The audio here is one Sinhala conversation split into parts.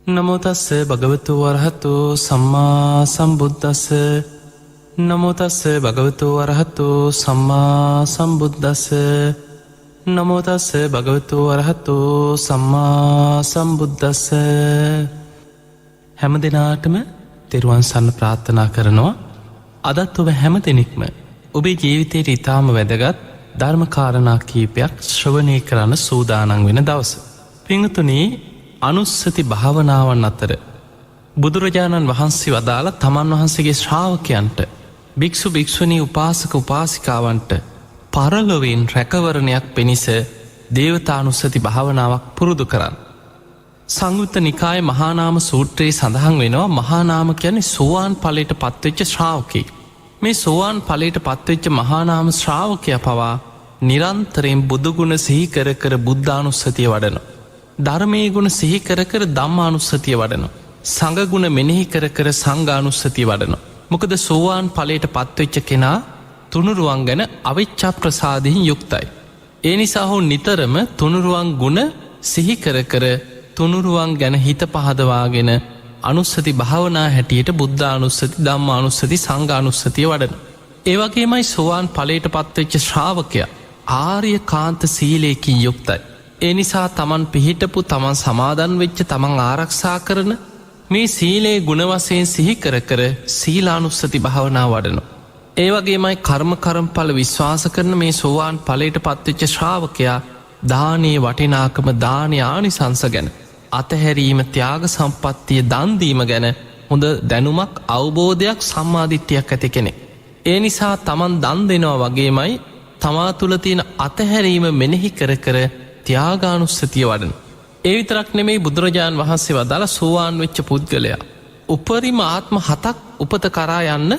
නමෝ තස්ස භගවතු වරහතු සම්මා සම්බුද්දස්ස නමෝ තස්ස භගවතු වරහතු සම්මා සම්බුද්දස්ස නමෝ තස්ස භගවතු වරහතු සම්මා සම්බුද්දස්ස. හැම දිනාටම තෙරුවන් සරණ ප්‍රාර්ථනා කරනවා. අදත් ඔබ හැම දෙනෙක්ම ඔබේ ජීවිතයට ඉතාම වැදගත් ධර්ම කාරණා කීපයක් ශ්‍රවණය කරන්න සූදානම් වෙන දවස. පින්තුනි, අනුස්සති භාවනාවන් අතර බුදුරජාණන් වහන්සේ වදාළ තමන් වහන්සේගේ ශ්‍රාවකයන්ට, භික්ෂු භික්ෂුණී උපාසක උපාසිකාවන්ට පරලොවෙන් රැකවරණයක් පිණිස දේවතානුස්සති භාවනාවක් පුරුදු කරන්න. සංයුත්ත නිකාය මහානාම සූත්‍රයේ සඳහන් වෙනවා, මහානාම කියන්නේ සෝවාන් ඵලයට පත්වෙච්ච ශ්‍රාවකෙක්. මේ සෝවාන් ඵලයට පත්වෙච්ච මහානාම ශ්‍රාවකයා පවා නිරන්තරයෙන් බුදුගුණ සිහි කර කර බුද්ධානුස්සතිය වඩනවා. ධර්මයේ ගුණ සිහි කර කර ධම්මානුස්සතිය වඩනවා. සංඝ ගුණ මෙනෙහි කර කර සංඝානුස්සතිය වඩනවා. මොකද සෝවාන් ඵලයට පත්වෙච්ච කෙනා තුනුරුවන් ගැන අවිච්ඡා ප්‍රසාදයෙන් යුක්තයි. ඒ නිසා ඔහු නිතරම තුනුරුවන් ගුණ සිහි කර කර තුනුරුවන් ගැන හිත පහදවාගෙන අනුස්සති භාවනා හැටියට බුද්ධානුස්සති, ධම්මානුස්සති, සංඝානුස්සතිය වඩනවා. ඒ වගේමයි සෝවාන් ඵලයට පත්වෙච්ච ශ්‍රාවකයා ආර්ය කාන්ත සීලයකින් යුක්තයි. ඒ නිසා තමන් පිහිටපු, තමන් සමාදන් වෙච්ච, තමන් ආරක්ෂා කරන මේ සීලේ ගුණ වශයෙන් සිහි කර කර සීලානුස්සති භාවනා වඩනවා. ඒ වගේමයි කර්මඵල විශ්වාස කරන මේ සෝවාන් ඵලයට පත්වෙච්ච ශ්‍රාවකයා දානයේ වටිනාකම, දානයේ ආනිසංස ගැන, අතහැරීම, ත්‍යාග සම්පත්තිය, දන් දීම ගැන හොඳ දැනුමක්, අවබෝධයක්, සම්මාදිට්ඨියක් ඇති කෙනෙක්. ඒ නිසා තමන් දන් දෙනවා වගේමයි තමා තුළ තියෙන අතහැරීම මෙනෙහි කර කර ත්‍යාගානුස්සතිය වඩන. ඒ විතරක් නෙමෙයි, බුදුරජාණන් වහන්සේ වදාළ සෝවාන් වෙච්ච පුද්ගලයා උපරිම ආත්ම 7ක් උපත කරා යන්න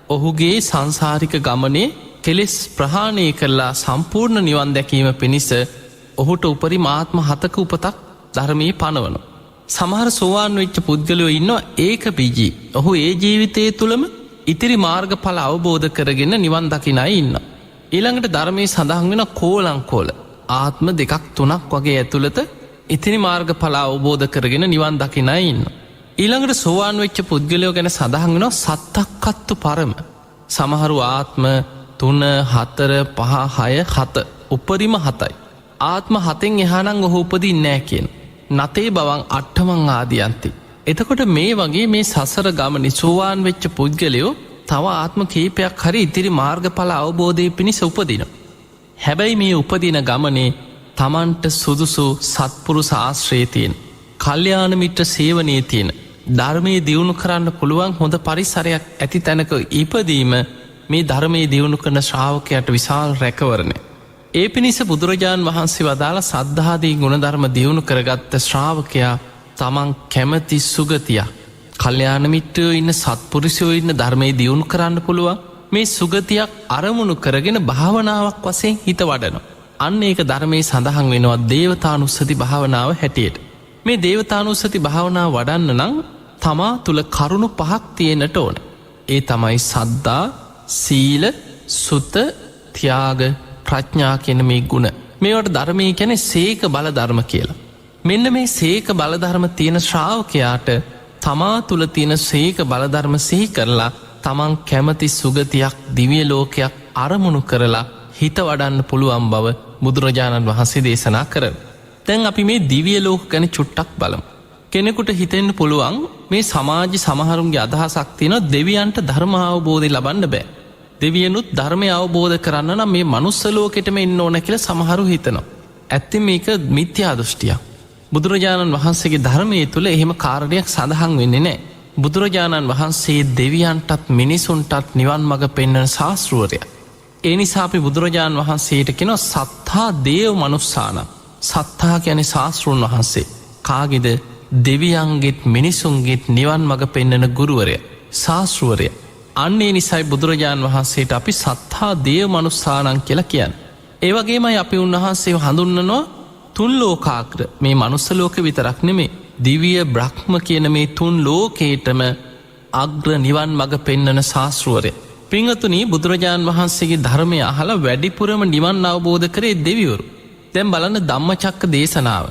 ඔහුගේ සංසාරික ගමනේ කෙලෙස් ප්‍රහාණය කරලා සම්පූර්ණ නිවන් දැකීම පිණිස ඔහුට උපරිම ආත්ම 7ක උපතක් ධර්මයේ පනවනවා. සමහර සෝවාන් වෙච්ච පුද්ගලයෝ ඉන්නවා ඒක බීජී. ඔහු ඒ ජීවිතයේ තුලම ඉතිරි මාර්ගඵල අවබෝධ කරගෙන නිවන් දකින අය ඉන්නවා. ඊළඟට ධර්මයේ සඳහන් වෙන කෝලංකෝල ආත්ම 2ක් 3ක් වගේ ඇතුළත ඉතිරි මාර්ගඵල අවබෝධ කරගෙන නිවන් දකින අය ඉන්නවා. ඊළඟට සෝවාන් වෙච්ච පුද්ගලයෝ ගැන සඳහන් වෙනවා සත්තක්කත්තු පරම. සමහරු ආත්ම 3 4 5 6 7 උපරිම 7යි. ආත්ම 7න් එහා නම් ඔහු උපදින්නේ නැහැ කියන. නතේ බවං අට්ඨමං ආදියන්ති. එතකොට මේ වගේ මේ සසර ගමනේ සෝවාන් වෙච්ච පුද්ගලයෝ තව ආත්ම කීපයක් හරි ඉතිරි මාර්ගඵල අවබෝධයේ පිණිස උපදිනවා. හැබැයි මේ උපදින ගමනේ තමන්ට සුදුසු සත්පුරුෂ ආශ්‍රයේ තියෙන, කල්යාණ මිත්‍ර සේවනයේ තියෙන, ධර්මයේ දියුණු කරන්න පුළුවන් හොඳ පරිසරයක් ඇති තැනක ඉපදීම මේ ධර්මයේ දියුණු කරන ශ්‍රාවකයාට විශාල රැකවරණය. ඒ පිණිස බුදුරජාණන් වහන්සේ වදාළ සද්ධාදී ගුණධර්ම දියුණු කරගත්ත ශ්‍රාවකයා තමන් කැමති සුගතියක්, කල්යාණ මිත්‍රයෝ ඉන්න, සත්පුරුෂයෝ ඉන්න, ධර්මයේ දියුණු කරන්න පුළුවන් මේ සුගතියක් අරමුණු කරගෙන භාවනාවක් වශයෙන් හිත වඩනවා. අන්න ඒක ධර්මයේ සඳහන් වෙනවා දේවතානුස්සති භාවනාව හැටියට. මේ දේවතානුස්සති භාවනාව වඩන්න නම් තමා තුල කරුණු 5ක් තියෙන්නට ඕන. ඒ තමයි සද්ධා, සීල, සුත, ත්‍යාග, ප්‍රඥා කියන මේ ගුණ. මේවට ධර්මයේ කියන්නේ සීක බල ධර්ම කියලා. මෙන්න මේ සීක බල ධර්ම තියෙන ශ්‍රාවකයාට තමා තුල තියෙන සීක බල ධර්ම සිහි කරලා තමන් කැමති සුගතියක්, දිව්‍ය ලෝකයක් අරමුණු කරලා හිත වඩන්න පුළුවන් බව බුදුරජාණන් වහන්සේ දේශනා කරනවා. දැන් අපි මේ දිව්‍ය ලෝක ගැන චුට්ටක් බලමු. කෙනෙකුට හිතෙන්න පුළුවන් මේ සමාජ සමහරුන්ගේ අදහසක් තියෙනවා දෙවියන්ට ධර්ම අවබෝධය ලබන්න බෑ. දෙවියනුත් ධර්මය අවබෝධ කරන්න නම් මේ මනුස්ස ලෝකෙටම එන්න ඕන කියලා සමහරු හිතනවා. ඇත්තම මේක මිත්‍යා දෘෂ්ටියක්. බුදුරජාණන් වහන්සේගේ ධර්මයේ තුල එහෙම කාරණයක් සඳහන් වෙන්නේ නැහැ. බුදුරජාණන් වහන්සේ දෙවියන්ටත් මිනිසුන්ටත් නිවන් මඟ පෙන්වන ශාස්ත්‍රවරයා. ඒ නිසා අපි බුදුරජාණන් වහන්සේට කියනවා සත්තා දේව මනුස්සාන. සත්තා කියන්නේ ශාස්ත්‍රූන් වහන්සේ. කාගේද? දෙවියන්ගෙත් මිනිසුන්ගෙත් නිවන් මඟ පෙන්වන ගුරුවරයා, ශාස්ත්‍රවරයා. අන්න ඒ නිසායි බුදුරජාණන් වහන්සේට අපි සත්තා දේව මනුස්සානං කියලා කියන්නේ. ඒ වගේමයි අපි උන්වහන්සේව හඳුන්වනවා තුන් ලෝකාග්‍ර. මේ මනුස්ස ලෝකෙ විතරක් නෙමෙයි, දිව්‍ය බ්‍රහ්ම කියන මේ තුන් ලෝකේටම අග්‍ර නිවන් මඟ පෙන්වන ශාස්ත්‍රවරයා. පින්වතුනි, බුදුරජාණන් වහන්සේගේ ධර්මය අහලා වැඩිපුරම නිවන් අවබෝධ කරේ දෙවිවරු. දැන් බලන්න ධම්මචක්ක දේශනාව.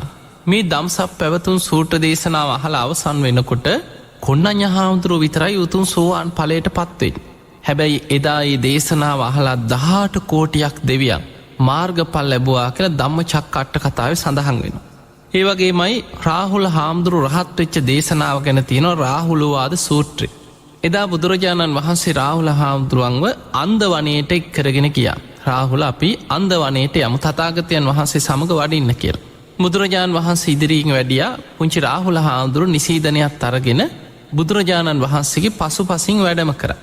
මේ දම්සක් පැවතුම් සූට්‍ර දේශනාව අහලා අවසන් වෙනකොට කොණ්ණඤ්ඤ හාමුදුරුව විතරයි උතුම් සෝවාන් ඵලයට පත්වෙන්නේ. හැබැයි එදා මේ දේශනාව අහලා 18 කෝටියක් දෙවියන් මාර්ගඵල ලැබුවා කියලා ධම්මචක්කට්ට කතාවේ සඳහන් වෙනවා. ඒ වගේමයි රාහුල හාමුදුරුව රහත් වෙච්ච දේශනාව ගැන තියෙනවා රාහුලවාද සූත්‍රය. එදා බුදුරජාණන් වහන්සේ රාහුල හාමුදුරුවන්ව අන්ධ වනයේට එක්කරගෙන ගියා. රාහුල අපි අන්ධ වනයේට යමු තථාගතයන් වහන්සේ සමග වඩින්න කියලා. බුදුරජාණන් වහන්සේ ඉදිරියෙන් වැඩියා. පුංචි රාහුල හාමුදුරුව නිසීදනයත් අරගෙන බුදුරජාණන් වහන්සේගේ පසුපසින් වැඩම කරා.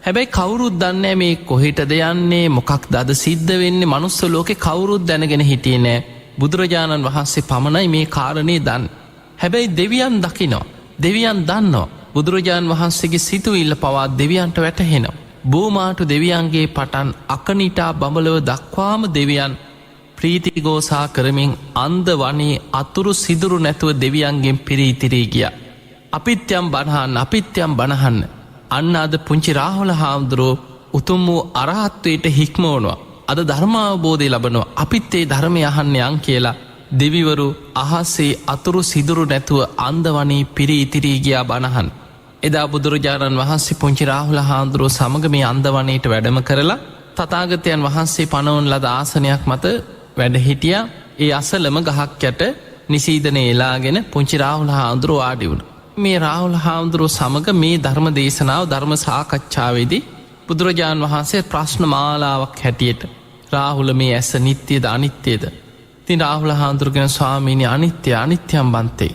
හැබැයි කවුරුත් දන්නේ මේ කොහෙටද යන්නේ මොකක්ද අද සිද්ධ වෙන්නේ මනුස්ස ලෝකේ කවුරුත් දැනගෙන හිටියේ නෑ. බුදුරජාණන් වහන්සේ පමණයි මේ කාරණේ දන්නේ. හැබැයි දෙවියන් දකිනවා. දෙවියන් දන්නවා. බුදුරජාණන් වහන්සේගේ සිතුවිල්ල පවා දෙවියන්ට වැටහෙනවා. බෝමාටු දෙවියන්ගේ පටන් අකනිටා බඹලව දක්වාම දෙවියන් ප්‍රීතිගෝසා කරමින් අන්ධ වනේ අතුරු සිදුරු නැතුව දෙවියන්ගෙන් පිරීතිරී ගියා. අපිත්‍යම් බණහන්න අන්න අද පුංචි රාහුල හාමුදුරුවෝ උතුම් වූ අරහත්වයට හික්මවනවා. අද ධර්මාවබෝධය ලබනවා. අපිත් ඒ ධර්මය අහන්න යන් කියලා දෙවිවරු අහසේ අතුරු සිදුරු නැතුව අන්ධ වනේ පිරීතිරී ගියා බණහන්. එදා බුදුරජාණන් වහන්සේ පුංචි රාහුල හාමුදුරුවෝ සමග මේ අන්ධ වනයේට වැඩම කරලා තථාගතයන් වහන්සේ පනවන ලද ආසනයක් මත වැඩ හිටියා. ඒ අසලම ගහක් යට නිසීදන එලාගෙන පුංචි රාහුල හාමුදුරුවෝ ආඩි වුණා. මේ රාහුල හාමුදුරුවෝ සමග මේ ධර්ම දේශනාව ධර්ම සාකච්ඡාවේදී බුදුරජාණන් වහන්සේ ප්‍රශ්න මාලාවක් හැටියට රාහුල මේ ඇස නිත්‍යද අනිත්‍යද? ඉතින් රාහුල හාමුදුරුවෝ ස්වාමීනි අනිත්‍යම් බන්තේ.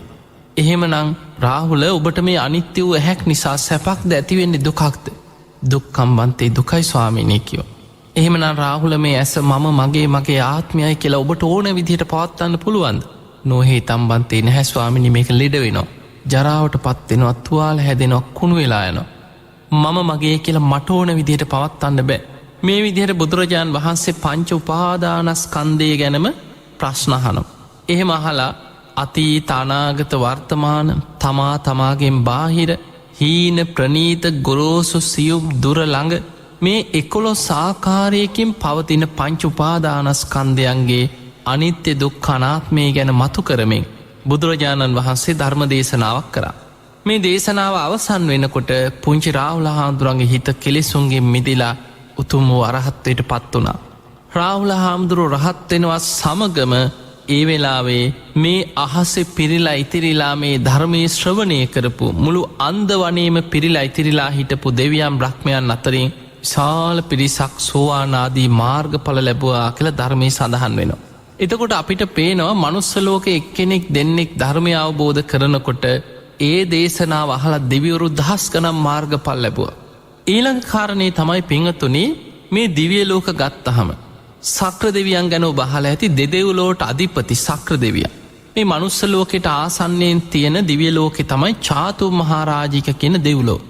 එහෙමනම් රාහුල ඔබට මේ අනිත්‍ය වූ ඇහැක් නිසා සැපක්ද ඇති වෙන්නේ දුකක්ද? දුක්ඛම් බන්තේ දුකයි ස්වාමීනි කිව්වා. එහෙමනම් රාහුල මේ ඇස මම මගේ ආත්මයයි කියලා ඔබට ඕන විදිහට පවත්වන්න පුළුවන්ද? නොහේ තම්බන්තේ නැහැ ස්වාමීනි මේක ලෙඩ වෙනවා. ජරාවට පත් වෙනවා තුවාල හැදෙනවා කුණු වෙලා යනවා. මම මගේ කියලා මට ඕන විදිහට පවත්වන්න බෑ. මේ විදිහට බුදුරජාණන් වහන්සේ පංච උපාදානස්කන්ධය ගැනම ප්‍රශ්න අහනවා. එහෙම අහලා අතීත අනාගත වර්තමාන තමාගෙන් බාහිර හීන ප්‍රනීත ගොරෝසු සියුම් දුර ළඟ මේ 11 ආකාරයකින් පවතින පංච උපාදානස්කන්ධයන්ගේ අනිත්‍ය දුක්ඛ අනාත්මය ගැන මතු කරමින් බුදුරජාණන් වහන්සේ ධර්ම දේශනාවක් කරා. මේ දේශනාව අවසන් වෙනකොට පුංචි රාහුල හාමුදුරුවන්ගේ හිත කෙලෙසුන්ගෙන් මිදිලා උතුම් වූ අරහත්වයට පත් වුණා. රාහුල හාමුදුරුවෝ රහත් වෙනවා සමගම ඒ වෙලාවේ මේ අහසේ පිරීලා ඉතිරිලා මේ ධර්මයේ ශ්‍රවණය කරපු මුළු අන්ධ වනයේම පිරීලා ඉතිරිලා හිටපු දෙවියන් බ්‍රහ්මයන් අතරින් විශාල පිරිසක් සෝවාන් ආදී මාර්ගඵල ලැබුවා කියලා ධර්මයේ සඳහන් වෙනවා. එතකොට අපිට පේනවා මනුස්ස ලෝකේ එක්කෙනෙක් දෙන්නෙක් ධර්මය අවබෝධ කරනකොට ඒ දේශනාව අහලා දෙවිවරු දහස් ගණන් මාර්ගඵල ලැබුවා. ඊළඟ කාරණේ තමයි පින්වතුනි මේ දිව්‍ය ලෝක ගත්තහම සක්‍ර දෙවියන් ගැන ඔබ අහලා ඇති දෙදෙව්ලොවට අධිපති සක්‍ර දෙවියන්. මේ මනුස්ස ලෝකෙට ආසන්නයෙන් තියෙන දිව්‍ය ලෝකේ තමයි චාතු මහරජික කියන දෙව්ලොව.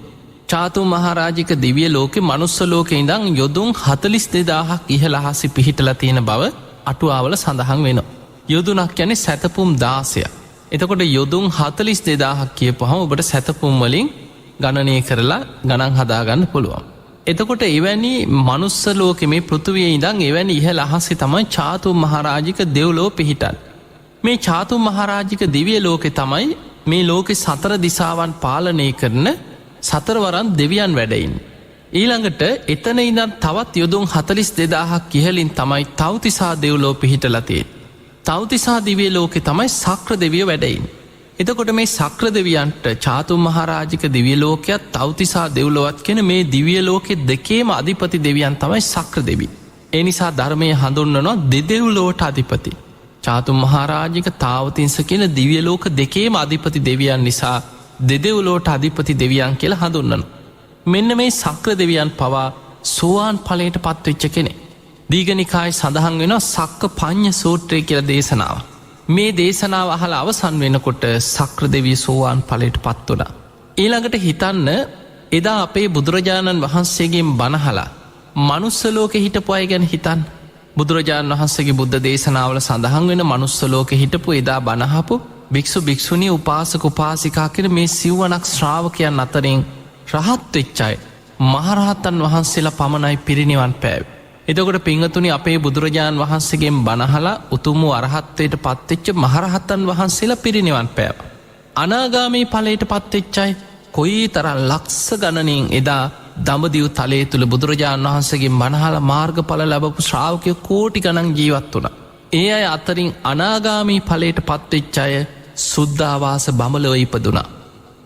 චාතු මහරජික දිව්‍ය ලෝකේ මනුස්ස ලෝකේ ඉඳන් යොදුන් 42000ක් ඉහළ අහසේ පිහිටලා තියෙන බව අටුවාවල සඳහන් වෙනවා. යොදුනක් කියන්නේ සැතපුම් 16ක්. එතකොට යොදුන් 42000ක් කියපුවහම ඔබට සැතපුම් වලින් ගණනය කරලා ගණන් හදාගන්න පුළුවන්. එතකොට එවැනි මනුස්ස ලෝකෙ මේ පෘථිවියේ ඉඳන් එවැනි ඉහළ අහසේ තමයි චාතු මහරජික දෙව්ලොව පිහිටන්නේ. මේ චාතු මහරජික දිව්‍ය ලෝකේ තමයි මේ ලෝකේ සතර දිසාවන් පාලනය කරන සතරවරන් දෙවියන් වැඩ ඉන්නේ. ඊළඟට එතන ඉඳන් තවත් යොදුන් 42000ක් ඉහළින් තමයි තව්තිසා දෙව්ලොව පිහිටලා තියෙන්නේ. තව්තිසා දිව්‍ය ලෝකේ තමයි සක්‍ර දෙවියෝ වැඩ ඉන්නේ. එතකොට මේ සක්‍ර දෙවියන්ට චාතු මහරජික දිව්‍ය ලෝකයක් තව්තිසා දෙව්ලොවත් කියන මේ දිව්‍ය ලෝකෙ දෙකේම අධිපති දෙවියන් තමයි සක්‍ර දෙවි. ඒ නිසා ධර්මයේ හඳුන්වනවා දෙදෙව්ලොවට අධිපති. චාතු මහරජික තාවතිංස කියන දිව්‍ය ලෝක දෙකේම අධිපති දෙවියන් නිසා දෙදෙව්ලොවට අධිපති දෙවියන් කියලා හඳුන්වනවා. මෙන්න මේ සක්‍ර දෙවියන් පවා සෝවාන් ඵලයට පත්වෙච්ච කෙනෙක්. දීඝනිකායේ සඳහන් වෙනවා සක්ක පඤ්ඤ සූත්‍රය කියලා දේශනාව. මේ දේශනාව අහලා අවසන් වෙනකොට සක්‍ර දෙවිය සෝවාන් ඵලයට පත් වුණා. ඊළඟට හිතන්න එදා අපේ බුදුරජාණන් වහන්සේගෙන් බණ අහලා මනුස්ස ලෝකෙ හිටපු අය ගැන හිතන්න. බුදුරජාණන් වහන්සේගේ බුද්ධ දේශනාවල සඳහන් වෙන මනුස්ස ලෝකෙ හිටපු එදා බණ අහපු භික්ෂු භික්ෂුණී උපාසක උපාසිකා කියන මේ සිව්වණක් ශ්‍රාවකයන් අතරින් රහත් වෙච්ච අය මහරහතන් වහන්සේලා පමණයි පිරිනිවන් පෑවේ. එතකොට පිංගතුනි අපේ බුදුරජාණන් වහන්සේගෙන් බණහලා උතුම් වූ අරහත්වයට පත්වෙච්ච මහරහතන් වහන්සේලා පිරිනිවන් පෑවා. අනාගාමී ඵලයට පත්වෙච්ච අය කොයි තරම් ලක්ෂ ගණනින් එදා දඹදිව් තලයේ තුල බුදුරජාණන් වහන්සේගෙන් බණහලා මාර්ගඵල ලැබපු ශ්‍රාවකයෝ කෝටි ගණන් ජීවත් වුණා. ඒ අය අතරින් අනාගාමී ඵලයට පත්වෙච්ච අය සුද්ධාවාස බඹලව ඉපදුනා.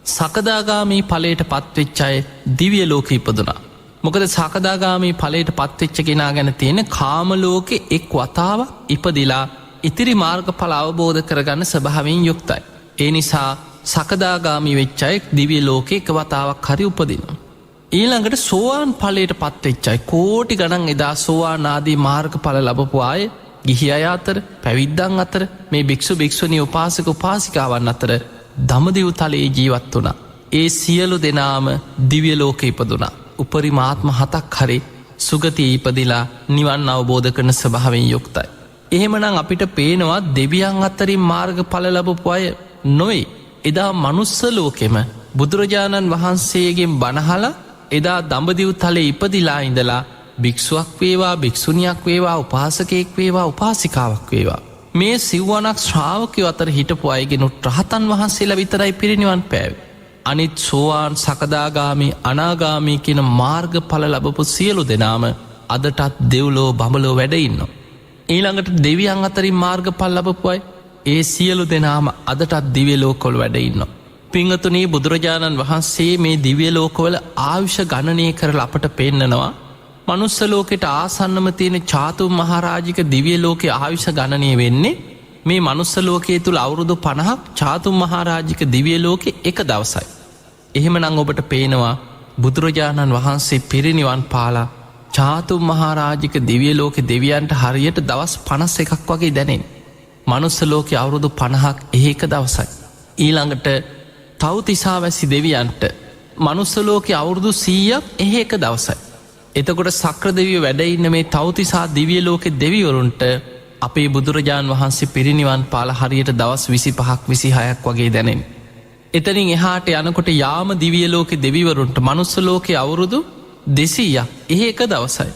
සකදාගාමී ඵලයට පත්වෙච්ච අය දිව්‍ය ලෝකෙ ඉපදුනා. මොකද සකදාගාමී ඵලයට පත්වෙච්ච කෙනා ගැන තියෙන කාම ලෝකෙ එක් වතාවක් ඉපදිලා ඉතිරි මාර්ගඵල අවබෝධ කරගන්න ස්වභාවයෙන් යුක්තයි. ඒ නිසා සකදාගාමී වෙච්ච අය දිව්‍ය ලෝකෙ එක වතාවක් හරි උපදිනවා. ඊළඟට සෝවාන් ඵලයට පත්වෙච්ච අය කෝටි ගණන් එදා සෝවාන් ආදී මාර්ගඵල ලැබපු අය ගිහි අය අතර පැවිද්දන් අතර මේ භික්ෂු භික්ෂුණී උපාසක උපාසිකාවන් අතර දඹදිව් තලයේ ජීවත් වුණා. ඒ සියලු දෙනාම දිව්‍ය ලෝකෙ ඉපදුනා. උපරිමාත්ම 7ක් හරි සුගතිය ඉපදිලා නිවන් අවබෝධ කරන ස්වභාවයෙන් යුක්තයි. එහෙමනම් අපිට පේනවා දෙවියන් අතරින් මාර්ගඵල ලැබපු අය නොවේ. එදා මනුස්ස ලෝකෙම බුදුරජාණන් වහන්සේගෙන් බණහලා එදා දඹදිව් තලයේ ඉපදිලා ඉඳලා භික්ෂුවක් වේවා භික්ෂුණියක් වේවා උපාසකයෙක් වේවා උපාසිකාවක් වේවා මේ සිව්වනක් ශ්‍රාවකයෝ අතර හිටපු අයගෙනුත් රහතන් වහන්සේලා විතරයි පිරිනිවන් පෑවේ. අනිත් සෝවාන් සකදාගාමී අනාගාමී කියන මාර්ගඵල ලැබපු සියලු දෙනාම අදටත් දෙව්ලෝ බඹලෝ වැඩ ඉන්නවා. ඊළඟට දෙවියන් අතරින් මාර්ගඵල ලැබපු අය ඒ සියලු දෙනාම අදටත් දිව්‍ය ලෝකවල වැඩ ඉන්නවා. පින්වතුනි බුදුරජාණන් වහන්සේ මේ දිව්‍ය ලෝකවල ආයුෂ ගණනය කරලා අපට පෙන්නනවා. මනුස්ස ලෝකෙට ආසන්නම තියෙන චාතුම් මහරජික දිව්‍ය ලෝකයේ ආයුෂ ගණනය වෙන්නේ මේ මනුස්ස ලෝකයේ තුල අවුරුදු 50ක් චාතුම් මහරජික දිව්‍ය ලෝකේ එක දවසයි. එහෙමනම් ඔබට පේනවා බුදුරජාණන් වහන්සේ පිරිනිවන් පාලා චාතුම් මහරජික දිව්‍ය ලෝකේ දෙවියන්ට හරියට දවස් 51ක් වගේ දැනෙන්නේ. මනුස්ස ලෝකයේ අවුරුදු 50ක් එක දවසයි. ඊළඟට තව්තිසාවැසි දෙවියන්ට මනුස්ස ලෝකයේ අවුරුදු 100ක් එක දවසයි. එතකොට සක්‍ර දෙවියෝ වැඩ ඉන්න මේ තව්තිසා දිව්‍ය ලෝකේ දෙවිවරුන්ට අපේ බුදුරජාණන් වහන්සේ පිරිනිවන් පාලා හරියට දවස් 25ක් 26ක් වගේ දැනෙන්නේ. එතනින් එහාට යනකොට යාම දිව්‍ය ලෝකේ දෙවිවරුන්ට මනුස්ස ලෝකයේ අවුරුදු 200ක් එක දවසයි.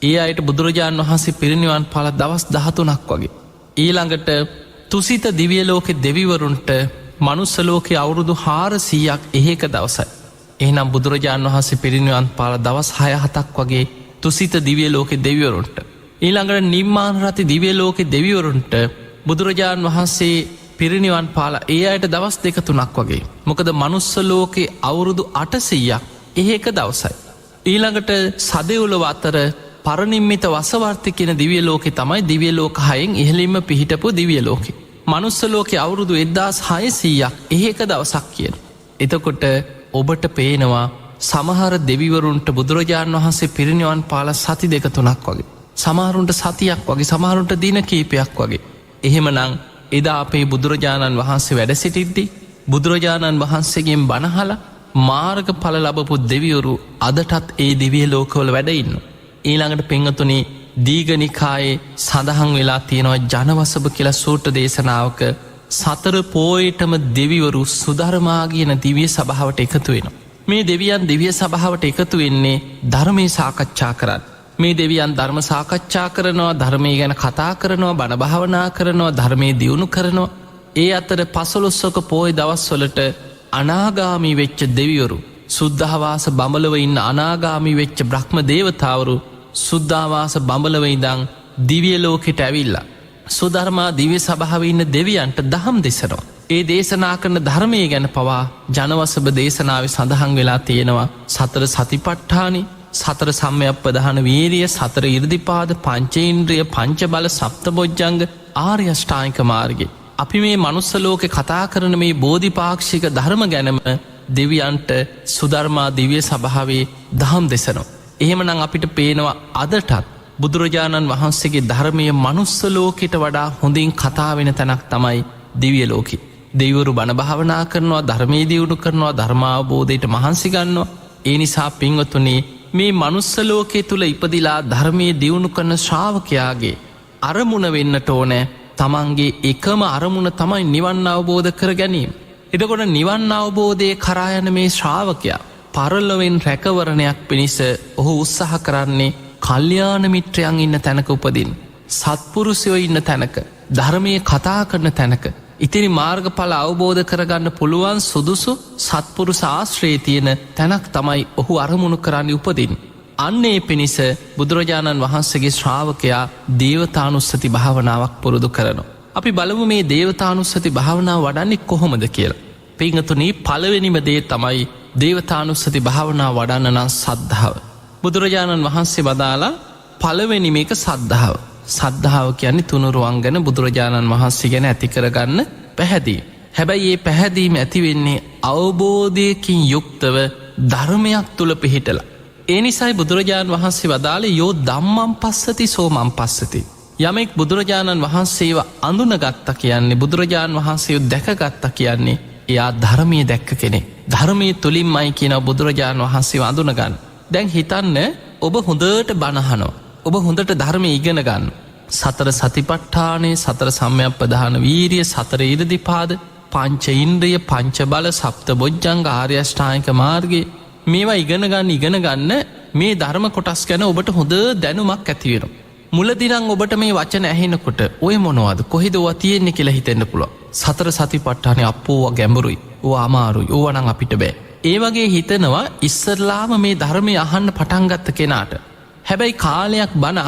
ඒ අයට බුදුරජාණන් වහන්සේ පිරිනිවන් පාලා දවස් 13ක් වගේ. ඊළඟට තුසිත දිව්‍ය ලෝකේ දෙවිවරුන්ට මනුස්ස ලෝකයේ අවුරුදු 400ක් එක දවසයි. එහෙනම් බුදුරජාණන් වහන්සේ පිරිනිවන් පාලා දවස් 6-7ක් වගේ තුසිත දිව්‍ය ලෝකේ දෙවිවරුන්ට. ඊළඟට නිම්මාන රති දිව්‍ය ලෝකේ දෙවිවරුන්ට බුදුරජාණන් වහන්සේ පිරිනිවන් පාලා ඒ අයට දවස් 2-3ක් වගේ. මොකද මනුස්ස ලෝකේ අවුරුදු 800ක් එක දවසයි. ඊළඟට සදෙව්ලොව අතර පරිනිම්මිත වසවර්ති කියන දිව්‍ය ලෝකේ තමයි දිව්‍ය ලෝක 6න් ඉහළින්ම පිහිටපු දිව්‍ය ලෝකේ. මනුස්ස ලෝකේ අවුරුදු 1600ක් එක දවසක් කියන. එතකොට ඔබට පේනවා සමහර දෙවිවරුන්ට බුදුරජාණන් වහන්සේ පිරිනිවන් පාලා සති 2-3ක් වගේ. සමහරුන්ට සතියක් වගේ සමහරුන්ට දින කීපයක් වගේ. එහෙමනම් එදා අපේ බුදුරජාණන් වහන්සේ වැඩ සිටිද්දී බුදුරජාණන් වහන්සේගෙන් බණහලා මාර්ගඵල ලැබපු දෙවිවරු අදටත් ඒ දිව්‍ය ලෝකවල වැඩ ඉන්නවා. ඊළඟට පින්වතුනි දීඝනිකායේ සඳහන් වෙලා තියෙනවා ජනවසබ කියලා සූත්‍ර දේශනාවක සතර පෝයටම දෙවිවරු සුධර්මා කියන දිව්‍ය සභාවට එකතු වෙනවා. මේ දෙවියන් දිව්‍ය සභාවට එකතු වෙන්නේ ධර්මයේ සාකච්ඡා කරන්න. මේ දෙවියන් ධර්ම සාකච්ඡා කරනවා, ධර්මයේ ගැන කතා කරනවා, බණ භාවනා කරනවා, ධර්මයේ දියුණු කරනවා. ඒ අතර 15ක පෝය දවස්වලට අනාගාමී වෙච්ච දෙවිවරු, සුද්ධාවාස බඹලව ඉන්න අනාගාමී වෙච්ච බ්‍රහ්ම දේවතාවරු සුද්ධාවාස බඹලව ඉඳන් දිව්‍ය ලෝකෙට ඇවිල්ලා සුධර්මා දිව්‍ය සභාවේ ඉන්න දෙවියන්ට දහම් දෙසනවා. ඒ දේශනා කරන ධර්මයේ ගැන පවා ජනවසබ දේශනාවේ සඳහන් වෙලා තියෙනවා. සතර සතිපට්ඨානෙ, සතර සම්‍යක්ප්‍රධාන වීරිය, සතර ඉර්ධිපාද, පංචේන්ද්‍රිය, පංච බල, සප්තබොජ්ජංග, ආර්ය අෂ්ටාංගික මාර්ගය. අපි මේ මනුස්ස ලෝකේ කතා කරන මේ බෝධිපාක්ෂික ධර්ම ගැනම දෙවියන්ට සුධර්මා දිව්‍ය සභාවේ දහම් දෙසනවා. එහෙමනම් අපිට පේනවා අදටත් බුදුරජාණන් වහන්සේගේ ධර්මය මනුස්ස ලෝකෙට වඩා හොඳින් කතා වෙන තැනක් තමයි දිව්‍ය ලෝකෙ. දෙවිවරු බණ භාවනා කරනවා, ධර්මයේ දියුණු කරනවා, ධර්මාවබෝධයට මහන්සි ගන්නවා. ඒ නිසා පින්වතුනි මේ මනුස්ස ලෝකයේ තුල ඉපදිලා ධර්මයේ දියුණු කරන ශ්‍රාවකයාගේ අරමුණ වෙන්නට ඕනේ තමන්ගේ එකම අරමුණ තමයි නිවන් අවබෝධ කර ගැනීම. එතකොට නිවන් අවබෝධයේ කරා යන මේ ශ්‍රාවකයා පරලොවෙන් රැකවරණයක් පිණිස ඔහු උත්සාහ කරන්නේ කල්යාණ මිත්‍රයන් ඉන්න තැනක උපදින්න. සත්පුරුෂයෝ ඉන්න තැනක, ධර්මයේ කතා කරන තැනක, ඉතිරි මාර්ගඵල අවබෝධ කරගන්න පුළුවන් සුදුසු සත්පුරුෂ ආශ්‍රයේ තියෙන තැනක් තමයි ඔහු අරමුණු කරන්න උපදින්. අන්නේ පිණිස බුදුරජාණන් වහන්සේගේ ශ්‍රාවකයා දේවතානුස්සති භාවනාවක් පුරුදු කරනවා. අපි බලමු මේ දේවතානුස්සති භාවනාව වඩන්නේ කොහොමද කියලා. පිංගතුනී, පළවෙනිම දේ තමයි දේවතානුස්සති භාවනාව වඩන්න නම් සද්ධාව. බුදුරජාණන් වහන්සේ වදාලා පළවෙනි මේක සද්ධාව. සද්ධාව කියන්නේ තුනුරුවන් ගැන බුදුරජාණන් වහන්සේ ගැන ඇති කරගන්න පැහැදීම. හැබැයි ඒ පැහැදීම ඇතිවෙන්නේ අවබෝධයකින් යුක්තව ධර්මයක් තුළ පිහිටලා. ඒ නිසයි බුදුරජාණන් වහන්සේ වදාළේ යෝ ධම්මං පස්සති සෝමං පස්සති. යමෙක් බුදුරජාණන් වහන්සේව අඳුනගත්තා කියන්නේ, බුදුරජාණන් වහන්සේව දැකගත්තා කියන්නේ එයා ධර්මයේ දැක්ක කෙනෙක්. ධර්මයේ තුලින්මයි කියන බුදුරජාණන් වහන්සේව අඳුනගන්න. දැන් හිතන්න, ඔබ හොඳට බණ අහනවා. ඔබ හොඳට ධර්මය ඉගෙන ගන්න. සතර සතිපට්ඨානය, සතර සම්‍යක්ප්‍රධාන වීරිය, සතර ඉරිදිපාද, පංච ඉන්ද්‍රිය, පංච බල, සප්ත බොජ්ජංග, ආර්ය අෂ්ටාංගික මාර්ගය, මේවා ඉගෙන ගන්න මේ ධර්ම කොටස් ගැන ඔබට හොඳ දැනුමක් ඇති වෙනවා. මුලදිනම් ඔබට මේ වචන ඇහෙනකොට ඔය මොනවද, කොහෙද ඔවා තියෙන්නේ කියලා හිතෙන්න පුළුවන්. සතර සතිපට්ඨානය අප්පෝ ගැඹුරුයි, ඕවා අමාරුයි, ඕවා නම් අපිට බෑ. ඒ වගේ හිතනවා ඉස්සරලාම මේ ධර්මය අහන්න පටන් ගත්ත කෙනාට. හැබැයි කාලයක් බණ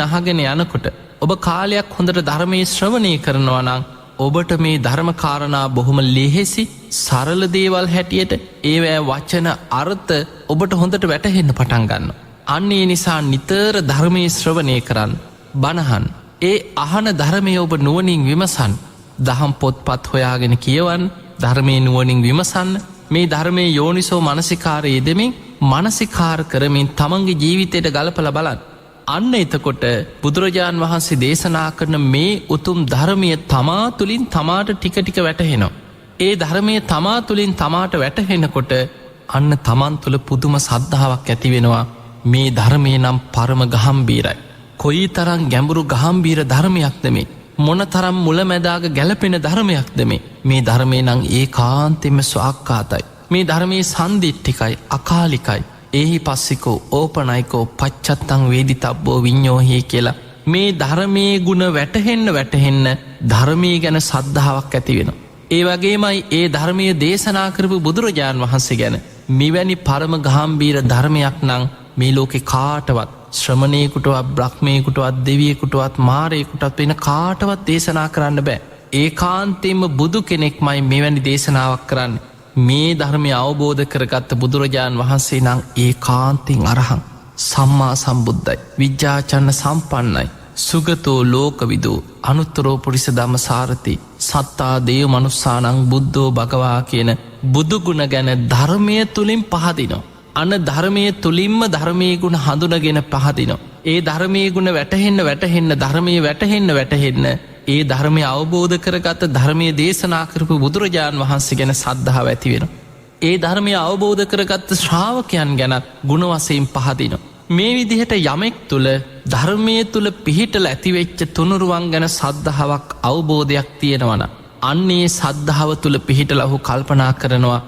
අහගෙන යනකොට, ඔබ කාලයක් හොඳට ධර්මයේ ශ්‍රවණය කරනවා නම් ඔබට මේ ධර්මකාරණා බොහොම ලෙහෙසි සරල දේවල් හැටියට ඒවැ වචන අර්ථ ඔබට හොඳට වැටහෙන්න පටන් ගන්න. අන්න ඒ නිසා නිතර ධර්මයේ ශ්‍රවණය කරන්න, බණහන්. ඒ අහන ධර්මය ඔබ නුවණින් විමසන්. දහම් පොත්පත් හොයාගෙන කියවන්, ධර්මයේ නුවණින් විමසන්න. මේ ධර්මයේ යෝනිසෝ මනසිකාරයේ දෙමින් මනසිකාර කරමින් තමන්ගේ ජීවිතයට ගලපලා බලන්න. අන්න එතකොට බුදුරජාණන් වහන්සේ දේශනා කරන මේ උතුම් ධර්මය තමා තුළින් තමාට ටික ටික වැටහෙනවා. ඒ ධර්මය තමා තුළින් තමාට වැටහෙනකොට අන්න තමන් තුළ පුදුම සද්ධාාවක් ඇති වෙනවා. මේ ධර්මය නම් පරම ගහම්බීරයි. කොයි තරම් ගැඹුරු ගහම්බීර ධර්මයක්ද මේ, මොන තරම් මුලැමැදාග ගැලපෙන ධර්මයක්ද මේ ධර්මය නම් ඒකාන්තෙම ස්වාක්කාතයි. මේ ධර්මයේ සන්දිට්ටිකයි, අකාලිකයි. ඒහි පස්සිකෝ ඕපනයිකෝ පච්චත්තං වේදිතබ්බෝ විඤ්ඤෝහි කියලා මේ ධර්මයේ ගුණ වැටහෙන්න ධර්මයේ ගැන සද්ධාාවක් ඇති වෙනවා. ඒ වගේමයි ඒ ධර්මයේ දේශනා කරපු බුදුරජාණන් වහන්සේ ගැන මෙවැනි පරම ගාම්භීර ධර්මයක් නම් මේ ලෝකේ කාටවත්, ශ්‍රමණයෙකුටවත්, බ්‍රහ්මයෙකුටවත්, දෙවියෙකුටවත්, මාරයෙකුටවත් වෙන කාටවත් දේශනා කරන්න බෑ. ඒකාන්තයෙන්ම බුදු කෙනෙක්මයි මෙවැනි දේශනාවක් කරන්නේ. මේ ධර්මය අවබෝධ කරගත්ත බුදුරජාණන් වහන්සේ නම් ඒකාන්තෙන් අරහං, සම්මා සම්බුද්ධයි, විජ්ජාචන්න සම්පන්නයි, සුගතෝ ලෝකවිදෝ, අනුත්තරෝ පුරිස ධම්මසාරති, සත්තා දේව මනුස්සානං බුද්ධෝ භගවා කියන බුදුගුණ ගැන ධර්මය තුලින් පහදිනවා. අන ධර්මය තුලින්ම ධර්මයේ ගුණ හඳුනගෙන පහදිනවා. ඒ ධර්මයේ ගුණ වැටහෙන්න ධර්මයේ වැටහෙන්න ඒ ධර්මය අවබෝධ කරගත, ධර්මයේ දේශනා කරපු බුදුරජාණන් වහන්සේ ගැන සද්ධාව ඇති වෙනවා. ඒ ධර්මය අවබෝධ කරගත්ත ශ්‍රාවකයන් ගැනත් ගුණ වශයෙන් පහදිනවා. මේ විදිහට යමෙක් තුළ ධර්මයේ තුල පිහිටලා ඇතිවෙච්ච තුනුරුවන් ගැන සද්ධාාවක්, අවබෝධයක් තියෙනවා නම් අන්නේ සද්ධාව තුල පිහිටලා ඔහු කල්පනා කරනවා,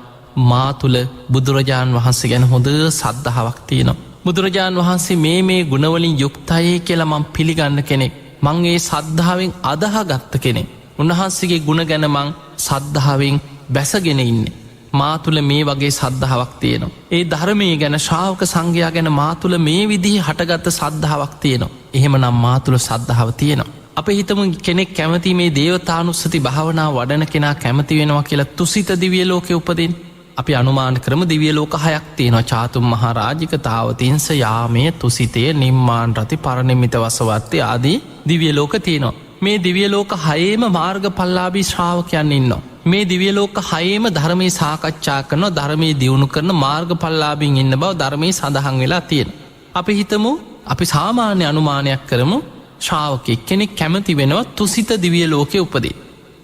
මා තුල බුදුරජාණන් වහන්සේ ගැන හොඳ සද්ධාාවක් තියෙනවා. බුදුරජාණන් වහන්සේ මේ ගුණවලින් යුක්තයි කියලා මම පිළිගන්න කෙනෙක්. මං ඒ සද්ධාවෙන් අදහගත්ත කෙනෙක්. උන්වහන්සේගේ ගුණ ගැන මං සද්ධාවෙන් බැසගෙන ඉන්නේ. මා තුළ මේ වගේ සද්ධාාවක් තියෙනවා. ඒ ධර්මයේ ගැන, ශ්‍රාවක සංඝයා ගැන මා තුළ මේ විදිහේ හටගත්ත සද්ධාාවක් තියෙනවා. එහෙමනම් මා තුළ සද්ධාව තියෙනවා. අපි හිතමු කෙනෙක් කැමති මේ දේවතානුස්සති භාවනාව වඩන කෙනා කැමති වෙනවා කියලා තුසිත දිව්‍ය ලෝකෙ උපදින්න. අපි අනුමාන කරමු දිව්‍ය ලෝක 6ක් තියෙනවා. චාතුම් මහරජික, තාවතිංස, යාමේ, තුසිතය, නිම්මාන රති, පරනිම්මිත වසවර්ති ආදී දිව්‍ය ලෝක තියෙනවා. මේ දිව්‍ය ලෝක 6ේම මාර්ගඵලලාභී ශ්‍රාවකයන් ඉන්නවා. මේ දිව්‍ය ලෝක 6ේම ධර්මයේ සාකච්ඡා කරනවා, ධර්මයේ දියුණු කරන මාර්ගඵලලාභීන් ඉන්න බව ධර්මයේ සඳහන් වෙලා තියෙනවා. අපි හිතමු, අපි සාමාන්‍ය අනුමානයක් කරමු, ශ්‍රාවකෙක් කෙනෙක් කැමති වෙනවා තුසිත දිව්‍ය ලෝකේ උපදී.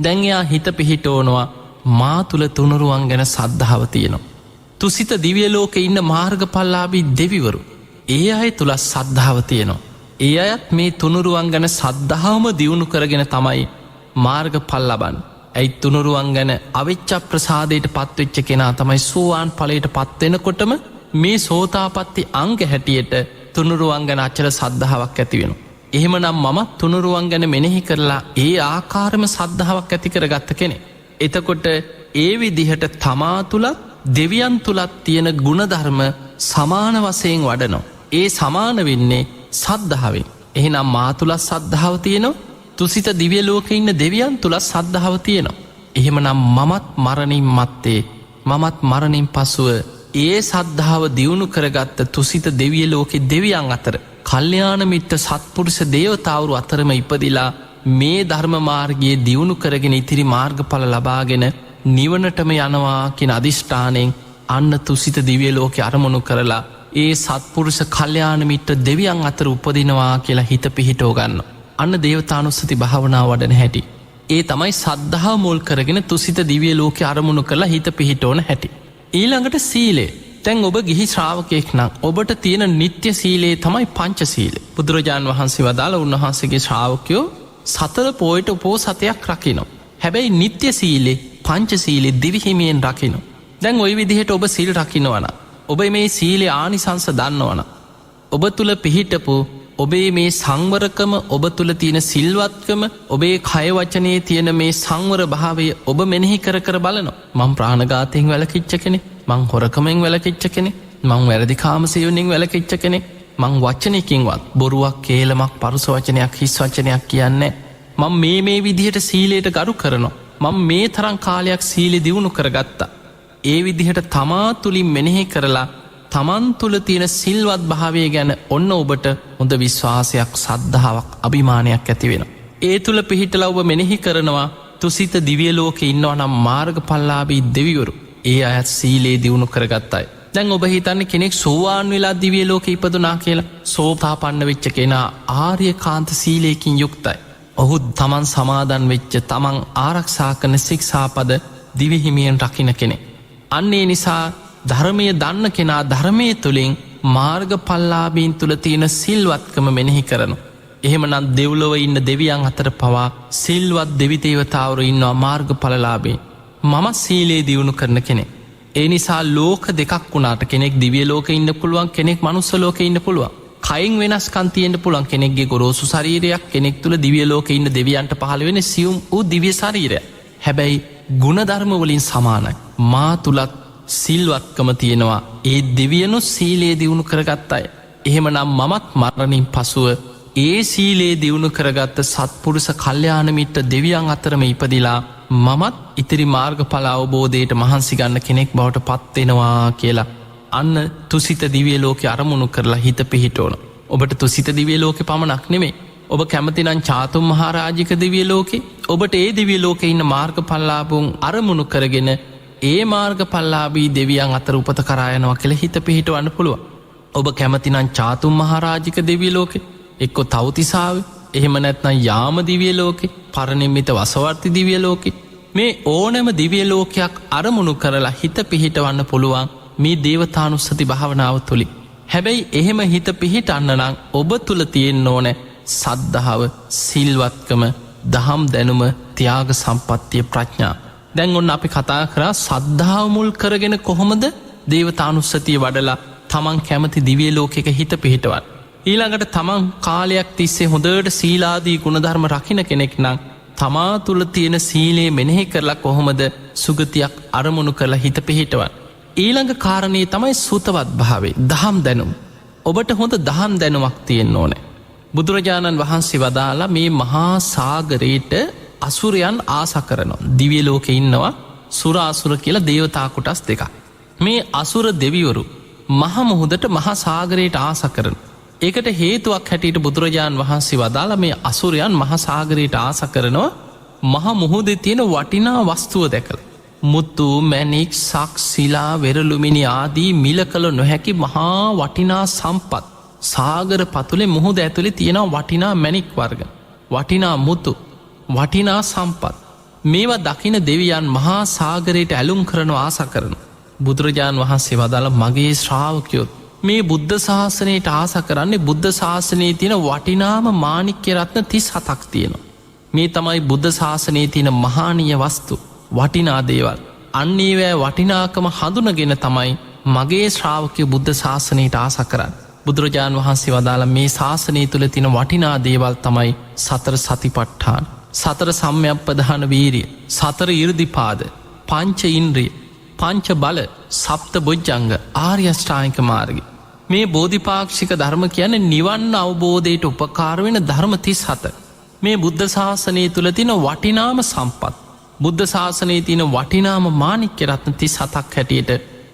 දැන් එයා හිත පිහිටවනවා, මා තුල තුනුරුවන් ගැන සද්ධාව තියෙනවා. තුසිත දිව්‍ය ලෝකේ ඉන්න මාර්ගඵලලාභී දෙවිවරු, ඒ අය තුල සද්ධාව තියෙනවා. ඒ අයත් මේ තුනුරුවන් ගැන සද්ධාවම දියුණු කරගෙන තමයි මාර්ගඵල ලබන්නේ. ඇයි තුනුරුවන් ගැන අවිච්ඡ ප්‍රසාදයට පත්වෙච්ච කෙනා තමයි සෝවාන් ඵලයට පත් වෙනකොටම මේ සෝතාපට්ටි අංග හැටියට තුනුරුවන් ගැන අචල සද්ධාාවක් ඇති වෙන. එහෙමනම් මමත් තුනුරුවන් ගැන මෙනෙහි කරලා ඒ ආකාරම සද්ධාාවක් ඇති කර ගත්ත කෙනෙ. එතකොට ඒ විදිහට තමා තුළත් දෙවියන් තුළත් තියෙන ගුණධර්ම සමාන වසයෙන් වඩනෝ. ඒ සමාන වෙන්නේ සද්ධාවෙන්. එහෙනම් මා තුළත් සද්ධාව තියෙනවා, තුසිත දිවිය ලෝක ඉන්න දෙවියන් තුළත් සද්ධාව තියෙනවා. එහෙමනම් මමත් මරණින් මත්තේ, මමත් මරණින් පසුව ඒ සද්ධාව දියුණු කරගත්ත තුසිත දෙවිය ලෝකෙ දෙවියන් අතර කල්්‍යාන මිත්‍ර සත්පුරුෂ දේවතාවරු අතරම ඉපදිලා මේ ධර්ම මාර්ගයේ දියුණු කරගෙන ඉතිරි මාර්ගඵල ලබාගෙන නිවනටම යනවා කියෙන අධිෂ්ඨානයෙන් අන්න තුසිත දිවිය ලෝකෙ අරමුණු කරලා ඒ සත්පුරුෂ කල්්‍යාන මිත්‍ර දෙවියන් අතර උපදිනවා කියලා හිත පිහිටෝ ගන්න. අන්න දේවතානුස්සති භාවනාව වඩන හැටි. ඒ තමයි සද්ධාව මුල් කරගෙන තුසිත දිවිය ලෝකෙ අරමුණු කරලා හිත පිහිටෝන හැටි. ඊළඟට සීලේ. තැන් ඔබ ගිහි ශ්‍රාවකයෙක් නම් ඔබට තියෙන නිත්‍ය සීලේ තමයි පංච සීලේ. බුදුරජාණන් වහන්සේ වදාළ උන්වහන්සේගේ ශ්‍රාවකයෝ සතර පෝයට උපෝ සතයක් රකිනවා. හැබැයි නිත්‍ය සීලේ පංච සීලේ දිවිහිමියෙන් රකිනවා. දැන් ඔය විදිහට ඔබ සිල් රකින්නවන. ඔබ මේ සීලේ ආනිසංස දන්නවන. ඔබ තුළ පිහිටපු ඔබේ මේ සංවරකම, ඔබ තුළ තියෙන සිල්වත්කම, ඔබේ කයවචනයේ තියෙන මේ සංවර භාවය ඔබ මෙනෙහි කර කර බලනවා. මං ප්‍රාණඝාතයෙන් වැළකිච්ච කෙනෙක්, මං හොරකමෙන් වැළකිච්ච කෙනෙක්, මං වැරදි කාමසේවණෙන් වැළකිච්ච කෙනෙක්, මං වචනයකින්වත් බොරුවක්, කේලමක්, පරුස වචනයක්, හිස් වචනයක් කියන්නේ මං මේ විදිහට සීලයට ගරු කරනවා. මං මේ තරම් කාලයක් සීලෙ දියුණු කරගත්තා. ඒ විදිහට තමා තුළින් මෙනෙහි කරලා තමන් තුළ තියෙන සිල්වත් භාවය ගැන ඔන්න ඔබට හොඳ විශ්වාසයක්, සද්ධාවක්, අභිමානයක් ඇති වෙන. ඒ තුළ පිහිටලා ඔබ මෙනෙහි කරනවා තුසිත දිවිය ලෝකෙ ඉන්නවනම් මාර්ගඵලලාභී දෙවිවරු. ඒ අයත් සීලේ දියුණු කරගත්තයි. දැන් ඔබ හිතන්නේ කෙනෙක් සෝවාන් වෙලා දිවිය ලෝකෙ ඉපදුනා කියලා. සෝතාපන්න වෙච්ච කෙනා ආර්යකාන්ත සීලයකින් යුක්තයි. ඔහු තමන් සමාදන් වෙච්ච, තමන් ආරක්ෂා කරන ශික්ෂාපද දිවිහිමියෙන් රකින්න කෙනෙක්. අන්නේ නිසා ධර්මය දන්න කෙනා ධර්මය තුළින් මාර්ගඵලලාභීන් තුළ තියෙන සිල්වත්කම මෙනෙහි කරනු. එහෙමනම් දෙව්ලොව ඉන්න දෙවියන් අතර පවා සිල්වත් දෙවිදේවතාවරු ඉන්නවා මාර්ගඵලලාභීන්. මම සීලේ දියුණු කරන කෙනෙක්. ඒ නිසා ලෝක දෙකක් වුණාට කෙනෙක් දිවිය ලෝකෙ ඉන්න පුළුවන්, කෙනෙක් මනුස්ස ලෝකෙ ඉන්න පුළුවන්. කයින් වෙනස්කම් තියෙන්න පුළුවන්. කෙනෙක්ගේ ගොරෝසු ශරීරයක්, කෙනෙක් තුළ දිවිය ලෝකෙ ඉන්න දෙවියන්ට පහළ වෙන සියුම් වූ දිව්‍ය ශරීරය. හැබැයි ගුණධර්ම වලින් සමානයි. මා තුලත් සිල්වත්කම තියෙනවා. ඒ දෙවියනු සීලේ දියුණු කරගත්ත අය. එහෙමනම් මමත් මරණින් පසුව ඒ සීලේ දියුණු කරගත්ත සත්පුරුෂ කල්්‍යාන මිත්‍ර දෙවියන් අතරම ඉපදිලා මමත් ඉතිරි මාර්ගඵල අවබෝධයට මහන්සි ගන්න කෙනෙක් බවට පත්වෙනවා කියලා අන්න තුසිත දිවිය ලෝකෙ අරමුණු කරලා හිත පිහිටෝන. ඔබට තුසිත දිවිය ලෝකෙ පමණක් නෙමේ. ඔබ කැමතිනම් චාතුම් මහරාජික දිවිය ලෝකෙ, ඔබට ඒ දිවිය ලෝකෙ ඉන්න මාර්ගඵලලාභුන් අරමුණු කරගෙන ඒ මාර්ගඵලලාභී දෙවියන් අතර උපත කරායනවා කියලා හිත පිහිටවන්න පුළුවන්. ඔබ කැමතිනම් චාතුම් මහරාජික දිවිය ලෝකෙ, එක්කො තවතිසාව, එහෙම නැත්නම් යාම දිවිය ලෝකෙ, පරිනිම්මිත වසවර්ති දිවිය ලෝකෙ, මේ ඕනෑම දිවිය ලෝකයක් අරමුණු කරලා හිත පිහිටවන්න පුළුවන් මේ දේවතානුස්සති භාවනාව තුළින්. හැබැයි එහෙම හිත පිහිටන්න නම් ඔබ තුළ තියෙන්න ඕන සද්ධාව, සිල්වත්කම, දහම් දැනුම, ත්‍යාග සම්පත්තිය, ප්‍රඥා. දැන් ඔන්න අපි කතා කරා සද්ධාව මුල් කරගෙන කොහොමද දේවතානුස්සතිය වඩලා තමන් කැමති දිවිය ලෝකෙක හිත පිහිටවත්. ඊළඟට තමන් කාලයක් තිස්සේ හොඳට සීලාදී ගුණධර්ම රකින්න කෙනෙක් නම් තමා තුළ තියෙන සීලේ මෙනෙහි කරලා කොහොමද සුගතියක් අරමුණු කරලා හිත පිහිටවත්. ඊළඟ කාරණයේ තමයි සුතවත් භාවේ, දහම් දැනුම්. ඔබට හොඳ දහම් දැනුමක් තියෙන්න ඕනේ. බුදුරජාණන් වහන්සේ වදාලා මේ මහා සාගරයට අසුරයන් ආස කරනවා. දිවිය ලෝකෙ ඉන්නවා සුර අසුර කියලා දේවතා කොටස් දෙකක්. මේ අසුර දෙවිවරු මහ මුහුදට මහා සාගරයට ආස කරන. ඒකට හේතුවක් හැටියට බුදුරජාණන් වහන්සේ වදාලා මේ අසුරයන් මහා සාගරයට ආස කරනවා මහ මුහුදේ තියෙන වටිනා වස්තුව දැකලා. මුතු, මැණික්, සක්, සිලා, වෙරළුමිනි ආදී මිල කළ නොහැකි මහා වටිනා සම්පත් සාගර පතුලේ මුහුද ඇතුලේ තියෙන වටිනා මැණික් වර්ග, වටිනා මුතු, වටිනා සම්පත්. මේවා දකින දෙවියන් මහා සාගරයට ඇලුම් කරන ආස කරන. බුදුරජාණන් වහන්සේ වදාළ මගේ ශ්‍රාවකයොත් මේ බුද්ධ ශාසනයට ආස කරන්නේ බුද්ධ ශාසනයේ තියෙන වටිනාම මාණික්‍ය රත්න 37ක් තියෙනවා. මේ තමයි බුද්ධ ශාසනයේ තියෙන මහානීය වස්තු, වටිනා දේවල්. අන්නේවැ වටිනාකම හඳුනගෙන තමයි මගේ ශ්‍රාවකයෝ බුද්ධ ශාසනයට ආස කරන්නේ. බුදුරජාණන් වහන්සේ වදාළ මේ ශාසනය තුළ තින වටිනා දේවල් තමයි සතර සතිපට්ඨාන, සතර සම්‍යක්ප්‍රධාන වීරිය, සතර ඉර්ධිපාද, පංච ඉන්ද්‍රිය, පංච බල, සප්ත බොජ්ජංග, ආර්ය අෂ්ටාංගික මාර්ගය. මේ බෝධිපාක්ෂික ධර්ම කියන්නේ නිවන් අවබෝධයට උපකාර වෙන ධර්ම 37. මේ බුද්ධ ශාසනය තුළ තියෙන වටිනාම සම්පත්, බුද්ධ ශාසනයේ තියෙන වටිනාම මාණික්‍ය රත්න 37ක් හැටියට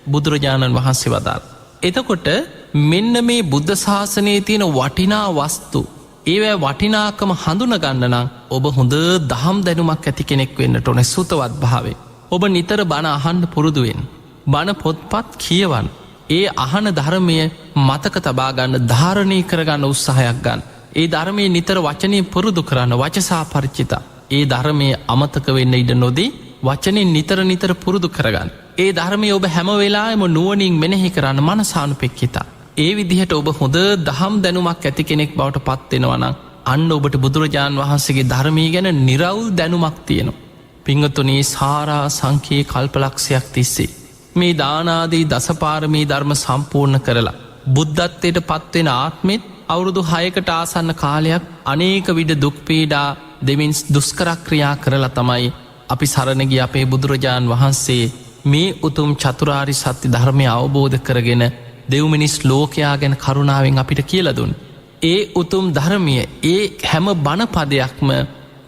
බුදුරජාණන් වහන්සේ වදාළ. එතකොට මෙන්න මේ බුද්ධ ශාසනයේ තියෙන වටිනා වස්තු, ඒවැ වටිනාකම හඳුනගන්න නම් ඔබ හොඳ දහම් දැනුමක් ඇති කෙනෙක් වෙන්නට ඕනේ. සුතවත් භාවය. ඔබ නිතර බණ අහන්න පුරුදු වෙන්න. බණ පොත්පත් කියවන්න. ඒ අහන ධර්මය මතක තබා ගන්න, ධාරණය කරගන්න උත්සාහයක් ගන්න. ඒ ධර්මයේ නිතර වචනය පුරුදු කරන්න, වචසා පරිචිත. ඒ ධර්මයේ අමතක වෙන්න ඉඩ නොදී වචනෙන් නිතර පුරුදු කරගන්න. ඒ ධර්මය ඔබ හැම වෙලාවෙම නුවණින් මෙනෙහි කරන්න, මනසානුපෙක්ඛිතා. ඒ විදිහට ඔබ හොඳ දහම් දැනුමක් ඇති කෙනෙක් බවට පත් වෙනවා නම් අන්න ඔබට බුදුරජාන් වහන්සේගේ ධර්මය ගැන නිරවුල් දැනුමක් තියෙනවා. පිංගතුනි, සාරා සංඛ්‍යේ කල්පලක්ෂයක් තිස්සේ මේ දානාදී දසපාරමී ධර්ම සම්පූර්ණ කරලා බුද්ධත්වයට පත්වෙන ආත්මෙත් අවුරුදු 6කට ආසන්න කාලයක් අනේක විඩ දුක් පීඩා දෙමින් දුෂ්කරක්‍රියා කරලා තමයි අපි සරණ ගිය අපේ බුදුරජාන් වහන්සේ මේ උතුම් චතුරාරි සත්‍ය ධර්මය අවබෝධ කරගෙන දෙව් මිනිස් ලෝකයා ගැන කරුණාවෙන් අපිට කියලා දුන්. ඒ උතුම් ධර්මය, ඒ හැම බණ පදයක්ම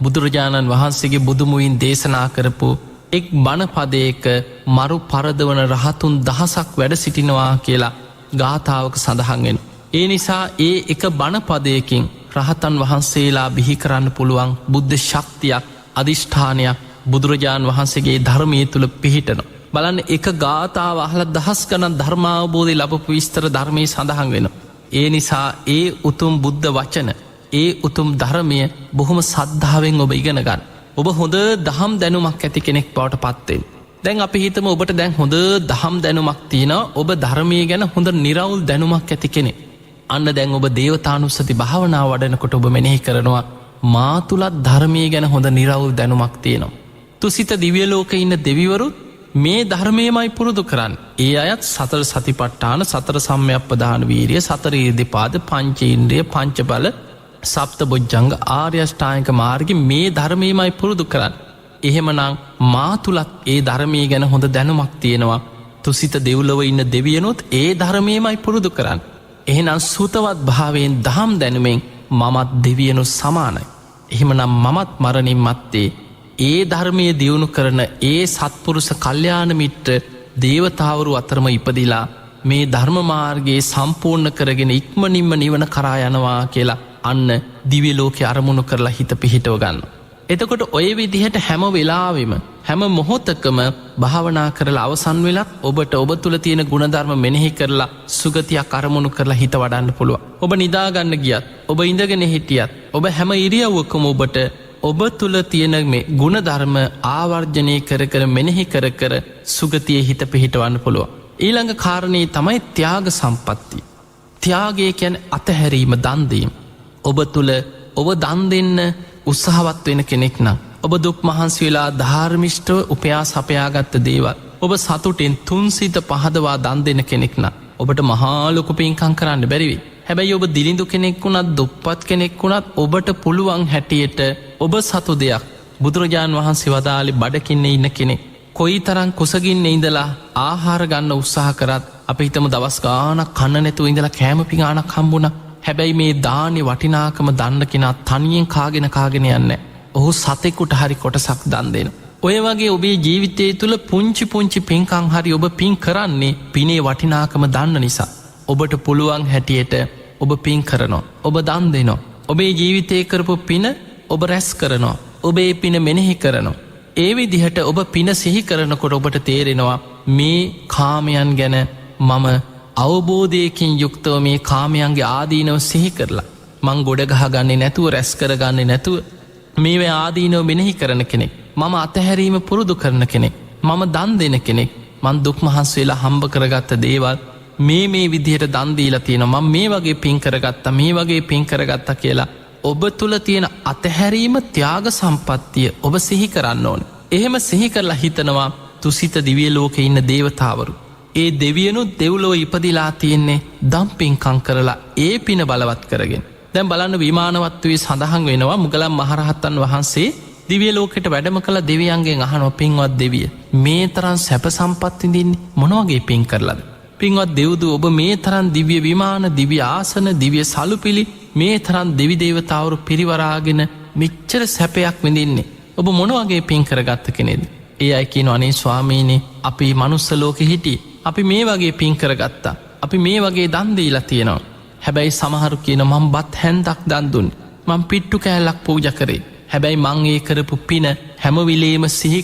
බුදුරජාණන් වහන්සේගේ බුදුමුවින් දේශනා කරපු එක් බණ පදයක මරු පරදවන රහතුන් දහසක් වැඩ සිටිනවා කියලා ගාථාවක සඳහන් වෙන. ඒ නිසා ඒ එක බණ පදයකින් රහතන් වහන්සේලා බිහි කරන්න පුළුවන් බුද්ධ ශක්තියක්, අධිෂ්ඨානයක් බුදුරජාණන් වහන්සේගේ ධර්මයේ තුල පිහිටනවා. බලන්න, එක ගාථාව අහලා දහස් ගණන් ධර්මාවබෝධය ලැබපු විස්තර ධර්මයේ සඳහන් වෙනවා. ඒ නිසා ඒ උතුම් බුද්ධ වචන, ඒ උතුම් ධර්මය බොහොම සද්ධාවෙන් ඔබ ඉගෙන ගන්න. ඔබ හොඳ දහම් දැනුමක් ඇති කෙනෙක් බවට පත් වෙන්න. දැන් අපි හිතමු ඔබට දැන් හොඳ දහම් දැනුමක් තියෙනවා. ඔබ ධර්මයේ ගැන හොඳ නිරවුල් දැනුමක් ඇති කෙනෙක්. අන්න දැන් ඔබ දේවතානුස්සති භාවනාව වඩනකොට ඔබ මෙනෙහි කරනවා, මා තුලත් ධර්මයේ ගැන හොඳ නිරවුල් දැනුමක් තියෙනවා. තුසිත දිව්‍ය ලෝකේ ඉන්න දෙවිවරුත් මේ ධර්මයමයි පුරුදු කරන්න. ඒ අයත් සතර සතිපට්ඨාන, සතර සම්‍යක්ප්‍රධාන වීරිය, සතර ඉර්ධිපාද, පංච ඉන්ද්‍රිය, පංච බල, සප්ත බොජ්ජංග, ආර්ය අෂ්ටාංගික මාර්ගය මේ ධර්මයමයි පුරුදු කරන්න. එහෙමනම් මා තුලත් ඒ ධර්මයේ ගැන හොඳ දැනුමක් තියෙනවා. තුසිත දෙව්ලොව ඉන්න දෙවියනොත් ඒ ධර්මයමයි පුරුදු කරන්න. එහෙනම් සුතවත් භාවයෙන්, දහම් දැනුමෙන් මමත් දෙවියනොත් සමානයි. එහෙමනම් මමත් මරණින් මත්තේ ඒ ධර්මයේ දියුණු කරන ඒ සත්පුරුෂ කල්යාණ මිත්‍ර දේවතාවරු අතරම ඉපදිලා මේ ධර්ම මාර්ගයේ සම්පූර්ණ කරගෙන ඉක්මනින්ම නිවන කරා යනවා කියලා අන්න දිව්‍ය ලෝකේ අරමුණු කරලා හිත පිහිටව ගන්න. එතකොට ඔය විදිහට හැම වෙලාවෙම, හැම මොහොතකම භාවනා කරලා අවසන් වෙලත් ඔබට ඔබ තුල තියෙන ගුණධර්ම මෙනෙහි කරලා සුගතියක් අරමුණු කරලා හිත වඩන්න පුළුවන්. ඔබ නිදා ගන්න ගියත්, ඔබ ඉඳගෙන හිටියත්, ඔබ හැම ඉරියව්වකම ඔබට ඔබ තුල තියෙන මේ ගුණධර්ම ආවර්ජනය කර මෙනෙහි කර සුගතියේ හිත පිහිටවන්න පුළුවන්. ඊළඟ කාරණේ තමයි ත්‍යාග සම්පත්තිය. ත්‍යාගය කියන්නේ අතහැරීම, දන් දීම. ඔබ තුල ඔබ දන් දෙන්න උත්සාහවත් වෙන කෙනෙක් නම්, ඔබ දුක් මහන්සි වෙලා ධාර්මිෂ්ඨව උපයා සපයාගත්ත දේවල් ඔබ සතුටින් තුන්සිත පහදවා දන් දෙන කෙනෙක් නම් ඔබට මහා ලොකු පින්කම් කරන්න බැරි වෙයි. හැබැයි ඔබ දිලිඳු කෙනෙක් වුණත්, දුප්පත් කෙනෙක් වුණත් ඔබට පුළුවන් හැටියට ඔබ සතු දෙයක්, බුදුරජාන් වහන්සේ වදාළේ බඩකින්නේ ඉන්න කෙනෙක් කොයිතරම් කුසගින්නේ ඉඳලා ආහාර ගන්න උත්සාහ කරත්, අපි හිතමු දවස් ගාණක් කන්න නැතුව ඉඳලා කෑම පිඟානක් හම්බුණා. හැබැයි මේ දානේ වටිනාකම දන්න කෙනා තනියෙන් කාගෙන යන්නේ. ඔහු සතෙකුට හරි කොටසක් දන් දෙනවා. ඔය වගේ ඔබේ ජීවිතය තුළ පුංචි පින්කම් හරි ඔබ පින් කරන්නේ පිනේ වටිනාකම දන්න නිසා. ඔබට පුළුවන් හැටියට ඔබ පින් කරනවා, ඔබ දන් දෙනවා. ඔබේ ජීවිතේ කරපු පින ඔබ රැස් කරනවා, ඔබේ පින මෙනෙහි කරනවා. ඒ විදිහට ඔබ පින සිහි කරනකොට ඔබට තේරෙනවා මේ කාමයන් ගැන මම අවබෝධයකින් යුක්තව මේ කාමයන්ගේ ආදීනව සිහි කරලා මං ගොඩ ගහගන්නේ නැතුව, රැස් කරගන්නේ නැතුව මේවේ ආදීනව මෙනෙහි කරන කෙනෙක්, මම අතහැරීම පුරුදු කරන කෙනෙක්, මම දන් දෙන කෙනෙක්, මං දුක් මහන්සි වෙලා හම්බ කරගත්ත දේවල් මේ විදිහට දන් දීලා තියෙනවා, මම මේ වගේ පින් කරගත්තා, මේ වගේ පින් කරගත්තා කියලා ඔබ තුල තියෙන අතහැරීම, ත්‍යාග සම්පත්තිය ඔබ සිහි කරන්න ඕනේ. එහෙම සිහි කරලා හිතනවා තුසිත දිව්‍ය ලෝකේ ඉන්න දේවතාවරු ඒ දෙවියනුත් දෙව්ලොව ඉපදිලා තියෙන්නේ දම්පින්කං කරලා ඒ පින බලවත් කරගෙන. දැන් බලන්න විමානවත්වයේ සඳහන් වෙනවා මුගලන් මහරහතන් වහන්සේ දිව්‍ය ලෝකෙට වැඩම කළ දෙවියන්ගෙන් අහනවා පින්වත් දෙවිය මේ තරම් සැප සම්පත් විඳින්නේ මොන වගේ පින් කරලාද? පින්වත් දෙව්දු ඔබ මේ තරම් දිව්‍ය විමාන දිව්‍ය ආසන දිව්‍ය සලුපිලි මේ තරම් දෙවි දේවතාවරු පිරිවරාගෙන මෙච්චර සැපයක් විඳින්නේ ඔබ මොන වගේ පින් කරගත්ත කෙනෙක්ද? ඒ අය කියනවා අනේ ස්වාමීනි අපි මනුස්ස ලෝකෙ හිටියේ අපි මේ වගේ පින් කරගත්තා අපි මේ වගේ දන් දීලා තියෙනවා. හැබැයි සමහරු කියන මම බත් හැන්දක් දන් දුන්නේ මම පිට්ටු කෑල්ලක් පූජා කරේ. හැබැයි මං ඒ කරපු පින හැම වෙලේම සිහි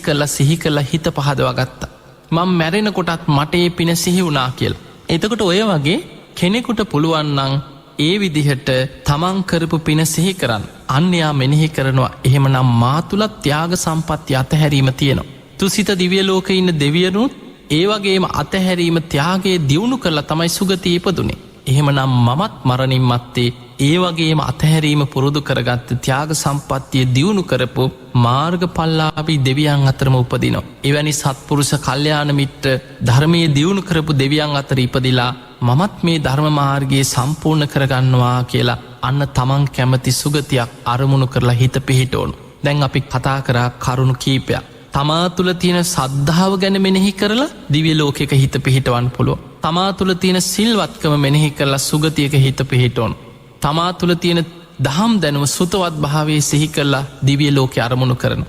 කරලා හිත පහදවා ගත්තා. මම මැරෙන කොටත් මට ඒ පින සිහි වුණා කියලා. එතකොට ඔය වගේ කෙනෙකුට පුළුවන් නම් ඒ විදිහට තමන් කරපු පින සිහි කරන්න. අන්‍යයා මෙනෙහි කරනවා. එහෙමනම් මා තුලත් ත්‍යාග සම්පත්‍ය අතහැරීම තියෙනවා. තුසිත දිව්‍ය ලෝකේ ඉන්න දෙවියනුත් ඒ වගේම අතහැරීම ත්‍යාගයේ දියුණු කරලා තමයි සුගතිය ඉපදුනේ. එහෙමනම් මමත් මරණින් මත්තේ ඒ වගේම අතහැරීම පුරුදු කරගත්ත ත්‍යාග සම්පත්තිය දියුණු කරපු මාර්ගඵලලාභී දෙවියන් අතරම උපදිනවා. එවැනි සත්පුරුෂ කල්යාණ මිත්‍ර ධර්මයේ දියුණු කරපු දෙවියන් අතර ඉපදිලා මමත් මේ ධර්ම මාර්ගයේ සම්පූර්ණ කරගන්නවා කියලා අන්න තමන් කැමති සුගතියක් අරමුණු කරලා හිත පිහිටවනු. දැන් අපි කතා කරා කරුණු කීපයක්. තමා තුළ තියෙන සද්ධාව ගැන මෙනෙහි කරලා දිව්‍ය ලෝකයක හිත පිහිටවන්න පුළුවන්. තමා තුළ තියෙන සිල්වත්කම මෙනෙහි කරලා සුගතියක හිත පිහිටවනු. තමා තුළ තියෙන දහම් දැනුව සුතවත් භාවයේ සිහි කරලා දිව්‍ය ලෝකයේ අරමුණු කරන.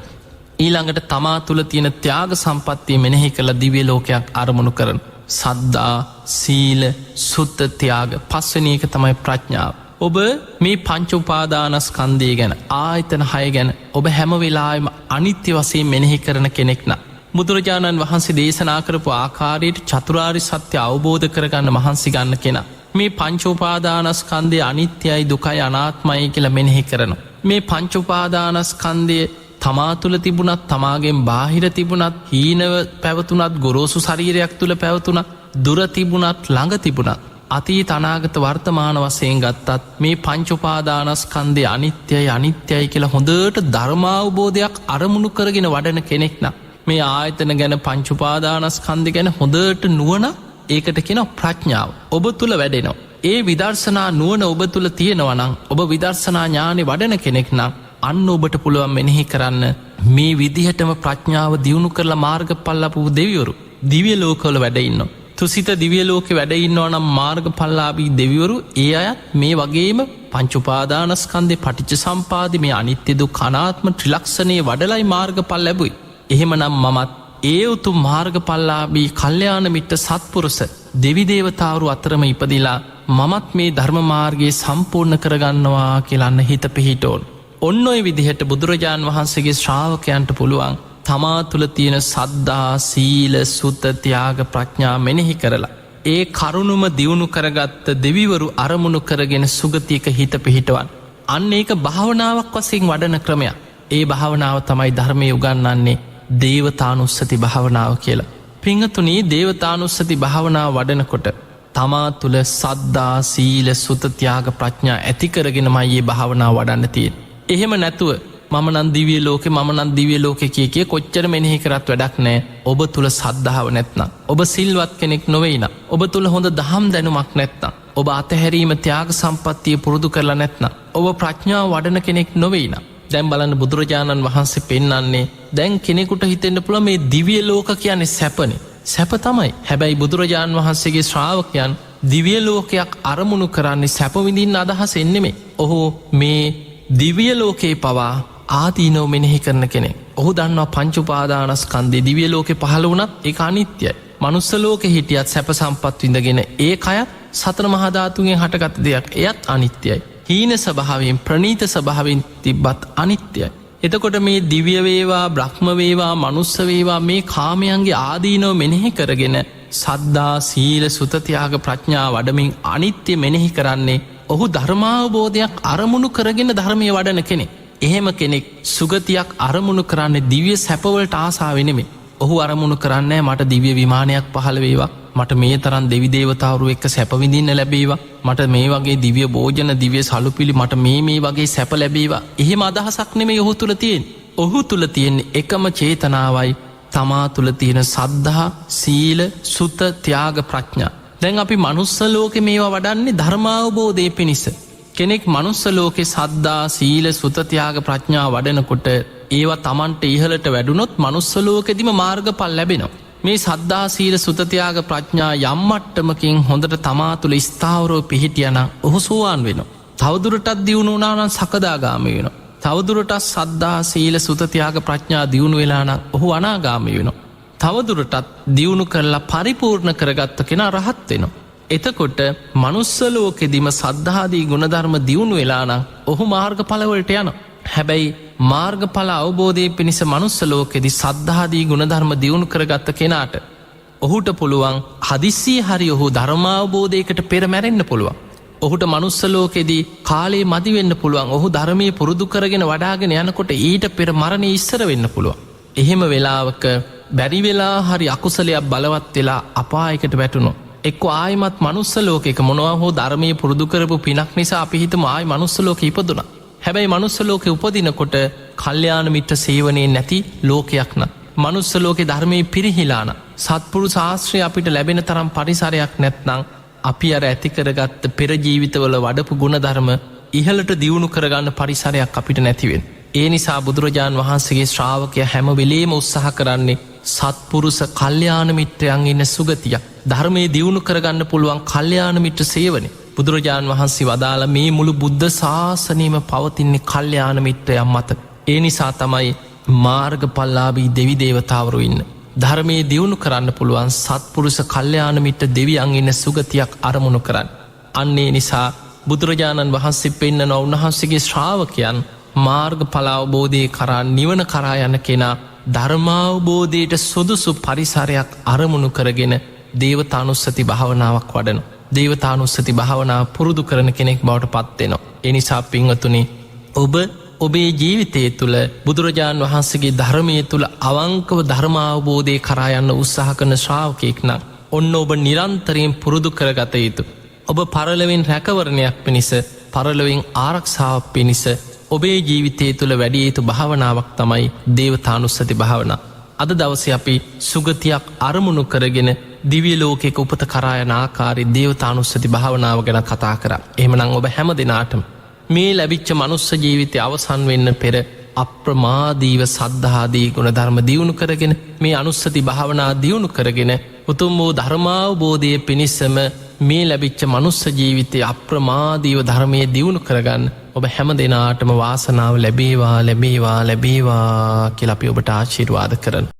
ඊළඟට තමා තුළ තියෙන ත්‍යාග සම්පත්තිය මෙනෙහි කරලා දිව්‍ය ලෝකයක් අරමුණු කරන. සද්ධා සීල සුත්ත ත්‍යාග පස්වෙනි එක තමයි ප්‍රඥාව. ඔබ මේ පංච උපාදානස්කන්ධය ගැන ආයතන 6 ගැන ඔබ හැම වෙලාවෙම අනිත්‍ය වශයෙන් මෙනෙහි කරන කෙනෙක් නම් බුදුරජාණන් වහන්සේ දේශනා කරපු ආකාරයට චතුරාර්ය සත්‍ය අවබෝධ කරගන්න මහන්සි ගන්න කෙනා මේ පංච උපාදානස්කන්ධය අනිත්‍යයි දුකයි අනාත්මයි කියලා මෙනෙහි කරනවා. මේ පංච උපාදානස්කන්ධය තමා තුළ තිබුණත් තමාගෙන් බාහිර තිබුණත් හීනව පැවතුනත් ගොරෝසු ශරීරයක් තුළ පැවතුනත් දුර තිබුණත් ළඟ තිබුණත් අතීත අනාගත වර්තමාන වශයෙන් ගත්තත් මේ පංච උපාදානස්කන්ධය අනිත්‍යයි කියලා හොඳට ධර්මාවබෝධයක් අරමුණු කරගෙන වඩන කෙනෙක් නම් මේ ආයතන ගැන පංච උපාදානස්කන්ධය ගැන හොඳට නුවණ ඒකට කියන ප්‍රඥාව ඔබ තුල වැඩෙනවා. ඒ විදර්ශනා නුවණ ඔබ තුල තියෙනවා නම් ඔබ විදර්ශනා ඥානෙ වඩන කෙනෙක් නම් අන්න ඔබට පුළුවන් මෙනෙහි කරන්න මේ විදිහටම ප්‍රඥාව දියුණු කරලා මාර්ගඵල ලැබපු දෙවිවරු දිව්‍ය ලෝකවල වැඩ ඉන්නවා. තුසිත දිව්‍ය ලෝකේ වැඩ ඉන්නවා නම් මාර්ගඵලලාභී දෙවිවරු ඒ අයත් මේ වගේම පංච උපාදානස්කන්ධේ පටිච්ච සම්පාදේ මේ අනිත්‍ය දුක්ඛ අනාත්ම ත්‍රිලක්ෂණයේ වඩලයි මාර්ගඵල ලැබුයි. එහෙමනම් මමත් ඒ උතුම් මාර්ගඵලලාභී කල්යාණ මිත්‍ර සත්පුරුෂ දෙවි දේවතාවරු අතරම ඉපදිලා මමත් මේ ධර්ම මාර්ගයේ සම්පූර්ණ කරගන්නවා කියලා හිත පිහිටෝන. ඔන්න ඔය විදිහට බුදුරජාන් වහන්සේගේ ශ්‍රාවකයන්ට පුළුවන් තමා තුළ තියෙන සද්ධා සීල සුත ත්‍යාග ප්‍රඥා මෙනෙහි කරලා ඒ කරුණුම දියුණු කරගත්ත දෙවිවරු අරමුණු කරගෙන සුගතියක හිත පිහිටවන්. අන්න ඒක භාවනාවක් වශයෙන් වඩන ක්‍රමයක්. ඒ භාවනාව තමයි ධර්මයේ උගන්වන්නේ දේවතානුස්සති භාවනාව කියලා. පිංගතුනි දේවතානුස්සති භාවනාව වඩනකොට තමා තුළ සද්ධා සීල සුත ත්‍යාග ප්‍රඥා ඇති කරගෙනමයි මේ භාවනාව වඩන්න තියෙන්නේ. එහෙම නැතුව මම නම් දිව්‍ය ලෝකේ මම නම් දිව්‍ය ලෝකේ කිය කොච්චර මෙනෙහි කරත් වැඩක් නැහැ. ඔබ තුල සද්ධාව නැත්නම් ඔබ සිල්වත් කෙනෙක් නොවේ නම් ඔබ තුල හොඳ දහම් දැනුමක් නැත්නම් ඔබ අතහැරීම ත්‍යාග සම්පත්තිය පුරුදු කරලා නැත්නම් ඔබ ප්‍රඥාව වඩන කෙනෙක් නොවේ නම් දැන් බලන්න බුදුරජාණන් වහන්සේ පෙන්වන්නේ දැන් කෙනෙකුට හිතෙන්න පුළුවන් මේ දිව්‍ය ලෝක කියන්නේ සැපනේ. සැප තමයි. හැබැයි බුදුරජාණන් වහන්සේගේ ශ්‍රාවකයන් දිව්‍ය ලෝකයක් අරමුණු කරන්නේ සැප විඳින්න අදහසෙන් නෙමෙයි. ඔහු මේ දිව්‍ය ලෝකේ පවා ආදීනව මෙනෙහි කරන කෙනෙක්. ඔහු දන්නවා පංච උපාදානස්කන්ධේ දිව්‍ය ලෝකේ පහළ වුණත් ඒක අනිත්‍යයි. මනුස්ස ලෝකේ හිටියත් සැප සම්පත් විඳගෙන ඒ කයත් සතර මහා ධාතුන්ගෙන් හටගත් දෙයක්. එයත් අනිත්‍යයි. හීන ස්වභාවයෙන් ප්‍රනීත ස්වභාවයෙන් තිබ්බත් අනිත්‍යයි. එතකොට මේ දිව්‍ය වේවා බ්‍රහ්ම වේවා මනුස්ස වේවා මේ කාමයන්ගේ ආදීනව මෙනෙහි කරගෙන සද්ධා සීල සුත ත්‍යාග ප්‍රඥා වඩමින් අනිත්‍ය මෙනෙහි කරන්නේ ඔහු ධර්මාවබෝධයක් අරමුණු කරගෙන ධර්මයේ වඩන කෙනෙක්. එහෙම කෙනෙක් සුගතියක් අරමුණු කරන්නේ දිව්‍ය සැපවලට ආසාවෙ නෙමෙයි. ඔහු අරමුණු කරන්නේ මට දිව්‍ය විමානයක් පහළ වේවා, මට මේ තරම් දෙවි දේවතාවරු එක්ක සැප විඳින්න ලැබේවා, මට මේ වගේ දිව්‍ය භෝජන දිව්‍ය සලුපිලි මට මේ වගේ සැප ලැබේවා. එහෙම අදහසක් නෙමෙයි ඔහු තුල තියෙන්නේ. ඔහු තුල තියෙන්නේ එකම චේතනාවයි තමා තුළ තියෙන සද්ධහා සීල සුත ත්‍යාග ප්‍රඥා. දැන් අපි මනුස්ස ලෝකෙ මේවා වඩන්නේ ධර්මාවබෝධය පිණිස. කෙනෙක් මනුස්ස ලෝකෙ සද්දා සීල සුත ත්‍යාග ප්‍රඥා වඩනකොට ඒවා තමන්ට ඉහලට වැඩුණොත් මනුස්ස ලෝකෙදිම මාර්ගඵල ලැබෙනවා. මේ සද්දා සීල සුත ත්‍යාග ප්‍රඥා යම් මට්ටමකින් හොඳට තමා තුළ ස්ථාවරව පිහිටියනම් ඔහු සෝවාන් වෙනවා. තවදුරටත් දියුණු වුණා නම් සකදාගාමී වෙනවා. තවදුරටත් සද්දා සීල සුත ත්‍යාග ප්‍රඥා දියුණු වෙලා නම් ඔහු අනාගාමී වෙනවා. තවදුරටත් දියුණු කරලා පරිපූර්ණ කරගත්ත කෙනා රහත් වෙනවා. එතකොට මනුස්ස ලෝකෙදිම සද්ධාදී ගුණධර්ම දියුණු වෙලා නම් ඔහු මාර්ගඵලවලට යනවා. හැබැයි මාර්ගඵල අවබෝධය පිණිස මනුස්ස ලෝකෙදි සද්ධාදී ගුණධර්ම දියුණු කරගත්ත කෙනාට ඔහුට පුළුවන් හදිස්සිය හරි ඔහු ධර්මාවබෝධයකට පෙර මැරෙන්න පුළුවන්. ඔහුට මනුස්ස ලෝකෙදී කාලේ මදි වෙන්න පුළුවන්. ඔහු ධර්මයේ පුරුදු කරගෙන වඩාගෙන යනකොට ඊට පෙර මරණය ඉස්සර වෙන්න පුළුවන්. එහෙම වෙලාවක බැරි වෙලා හරි අකුසලයක් බලවත් වෙලා අපායකට වැටුණොත් එක්ක ආයිමත් මනුස්ස ලෝකෙක මොනවා හෝ ධර්මයේ පුරුදු කරපු පිනක් නිසා අපි හිතමු ආයි මනුස්ස ලෝකෙ ඉපදුණා. හැබැයි මනුස්ස ලෝකෙ උපදිනකොට කල්යාණ මිත්‍ර සේවනයේ නැති ලෝකයක් න. මනුස්ස ලෝකෙ ධර්මයේ පිරිහිලාන සත්පුරුෂ ආශ්‍රය අපිට ලැබෙන තරම් පරිසරයක් නැත්නම් අපි අර ඇති කරගත්ත පෙර ජීවිතවල වඩපු ගුණධර්ම ඉහළට දියුණු කරගන්න පරිසරයක් අපිට නැතිවෙන්. ඒ නිසා බුදුරජාණන් වහන්සේගේ ශ්‍රාවකය හැම වෙලේම උත්සාහ කරන්නේ සත්පුරුෂ කල්යාණ මිත්‍රයන් ඉන්න සුගතියක්. ධර්මයේ දියුණු කරගන්න පුළුවන් කල්යාණ මිත්‍ර සේවනය. බුදුරජාණන් වහන්සේ වදාළ මේ මුළු බුද්ධ ශාසනයම පවතින්නේ කල්යාණ මිත්‍රයන් මත. ඒ නිසා තමයි මාර්ගඵලලාභී දෙවි දේවතාවරු ඉන්න. ධර්මයේ දියුණු කරන්න පුළුවන් සත්පුරුෂ කල්යාණ මිත්‍ර දෙවියන් ඉන්න සුගතියක් අරමුණු කරන්න. අන්නේ නිසා බුදුරජාණන් වහන්සේ පෙන්නන උන්වහන්සේගේ ශ්‍රාවකයන් මාර්ගඵල අවබෝධය කරා නිවන කරා යන කෙනා ධර්මාවබෝධයට සුදුසු පරිසරයක් අරමුණු කරගෙන දේවතානුස්සති භාවනාවක් වඩන. දේවතානුස්සති භාවනාව පුරුදු කරන කෙනෙක් බවට පත්වෙනවා. එනිසා පින්වතුනි ඔබ ඔබේ ජීවිතය තුළ බුදුරජාණන් වහන්සේගේ ධර්මය තුළ අවංකව ධර්මාවබෝධය කරා යන්න උත්සාහ කරන ශ්‍රාවකයෙක් නම් ඔන්න ඔබ නිරන්තරයෙන් පුරුදු කරගත යුතු. ඔබ පරලොවෙන් රැකවරණයක් පිණිස පරලොවෙන් ආරක්ෂාවක් පිණිස ඔබේ ජීවිතය තුළ වැඩිය යුතු භාවනාවක් තමයි දේවතානුස්සති භාවනා. අද දවසේ අපි සුගතියක් අරමුණු කරගෙන දිව්‍ය ලෝකයක උපත කරා යන ආකාරයේ දේවතානුස්සති භාවනාව ගැන කතා කරා. එහෙමනම් ඔබ හැම දිනාටම මේ ලැබිච්ච මනුස්ස ජීවිතය අවසන් වෙන්න පෙර අප්‍රමාදීව සද්ධාදී ගුණධර්ම දියුණු කරගෙන මේ අනුස්සති භාවනා දියුණු කරගෙන උතුම් වූ ධර්මාවබෝධය පිණිසම මේ ලැබිච්ච මනුස්ස ජීවිතය අප්‍රමාදීව ධර්මය දියුණු කරගන්න ඔබ හැම දෙනාටම වාසනාව ලැබේවා ලැබේවා ලැබේවා කියලා අපි ඔබට ආශිර්වාද කරන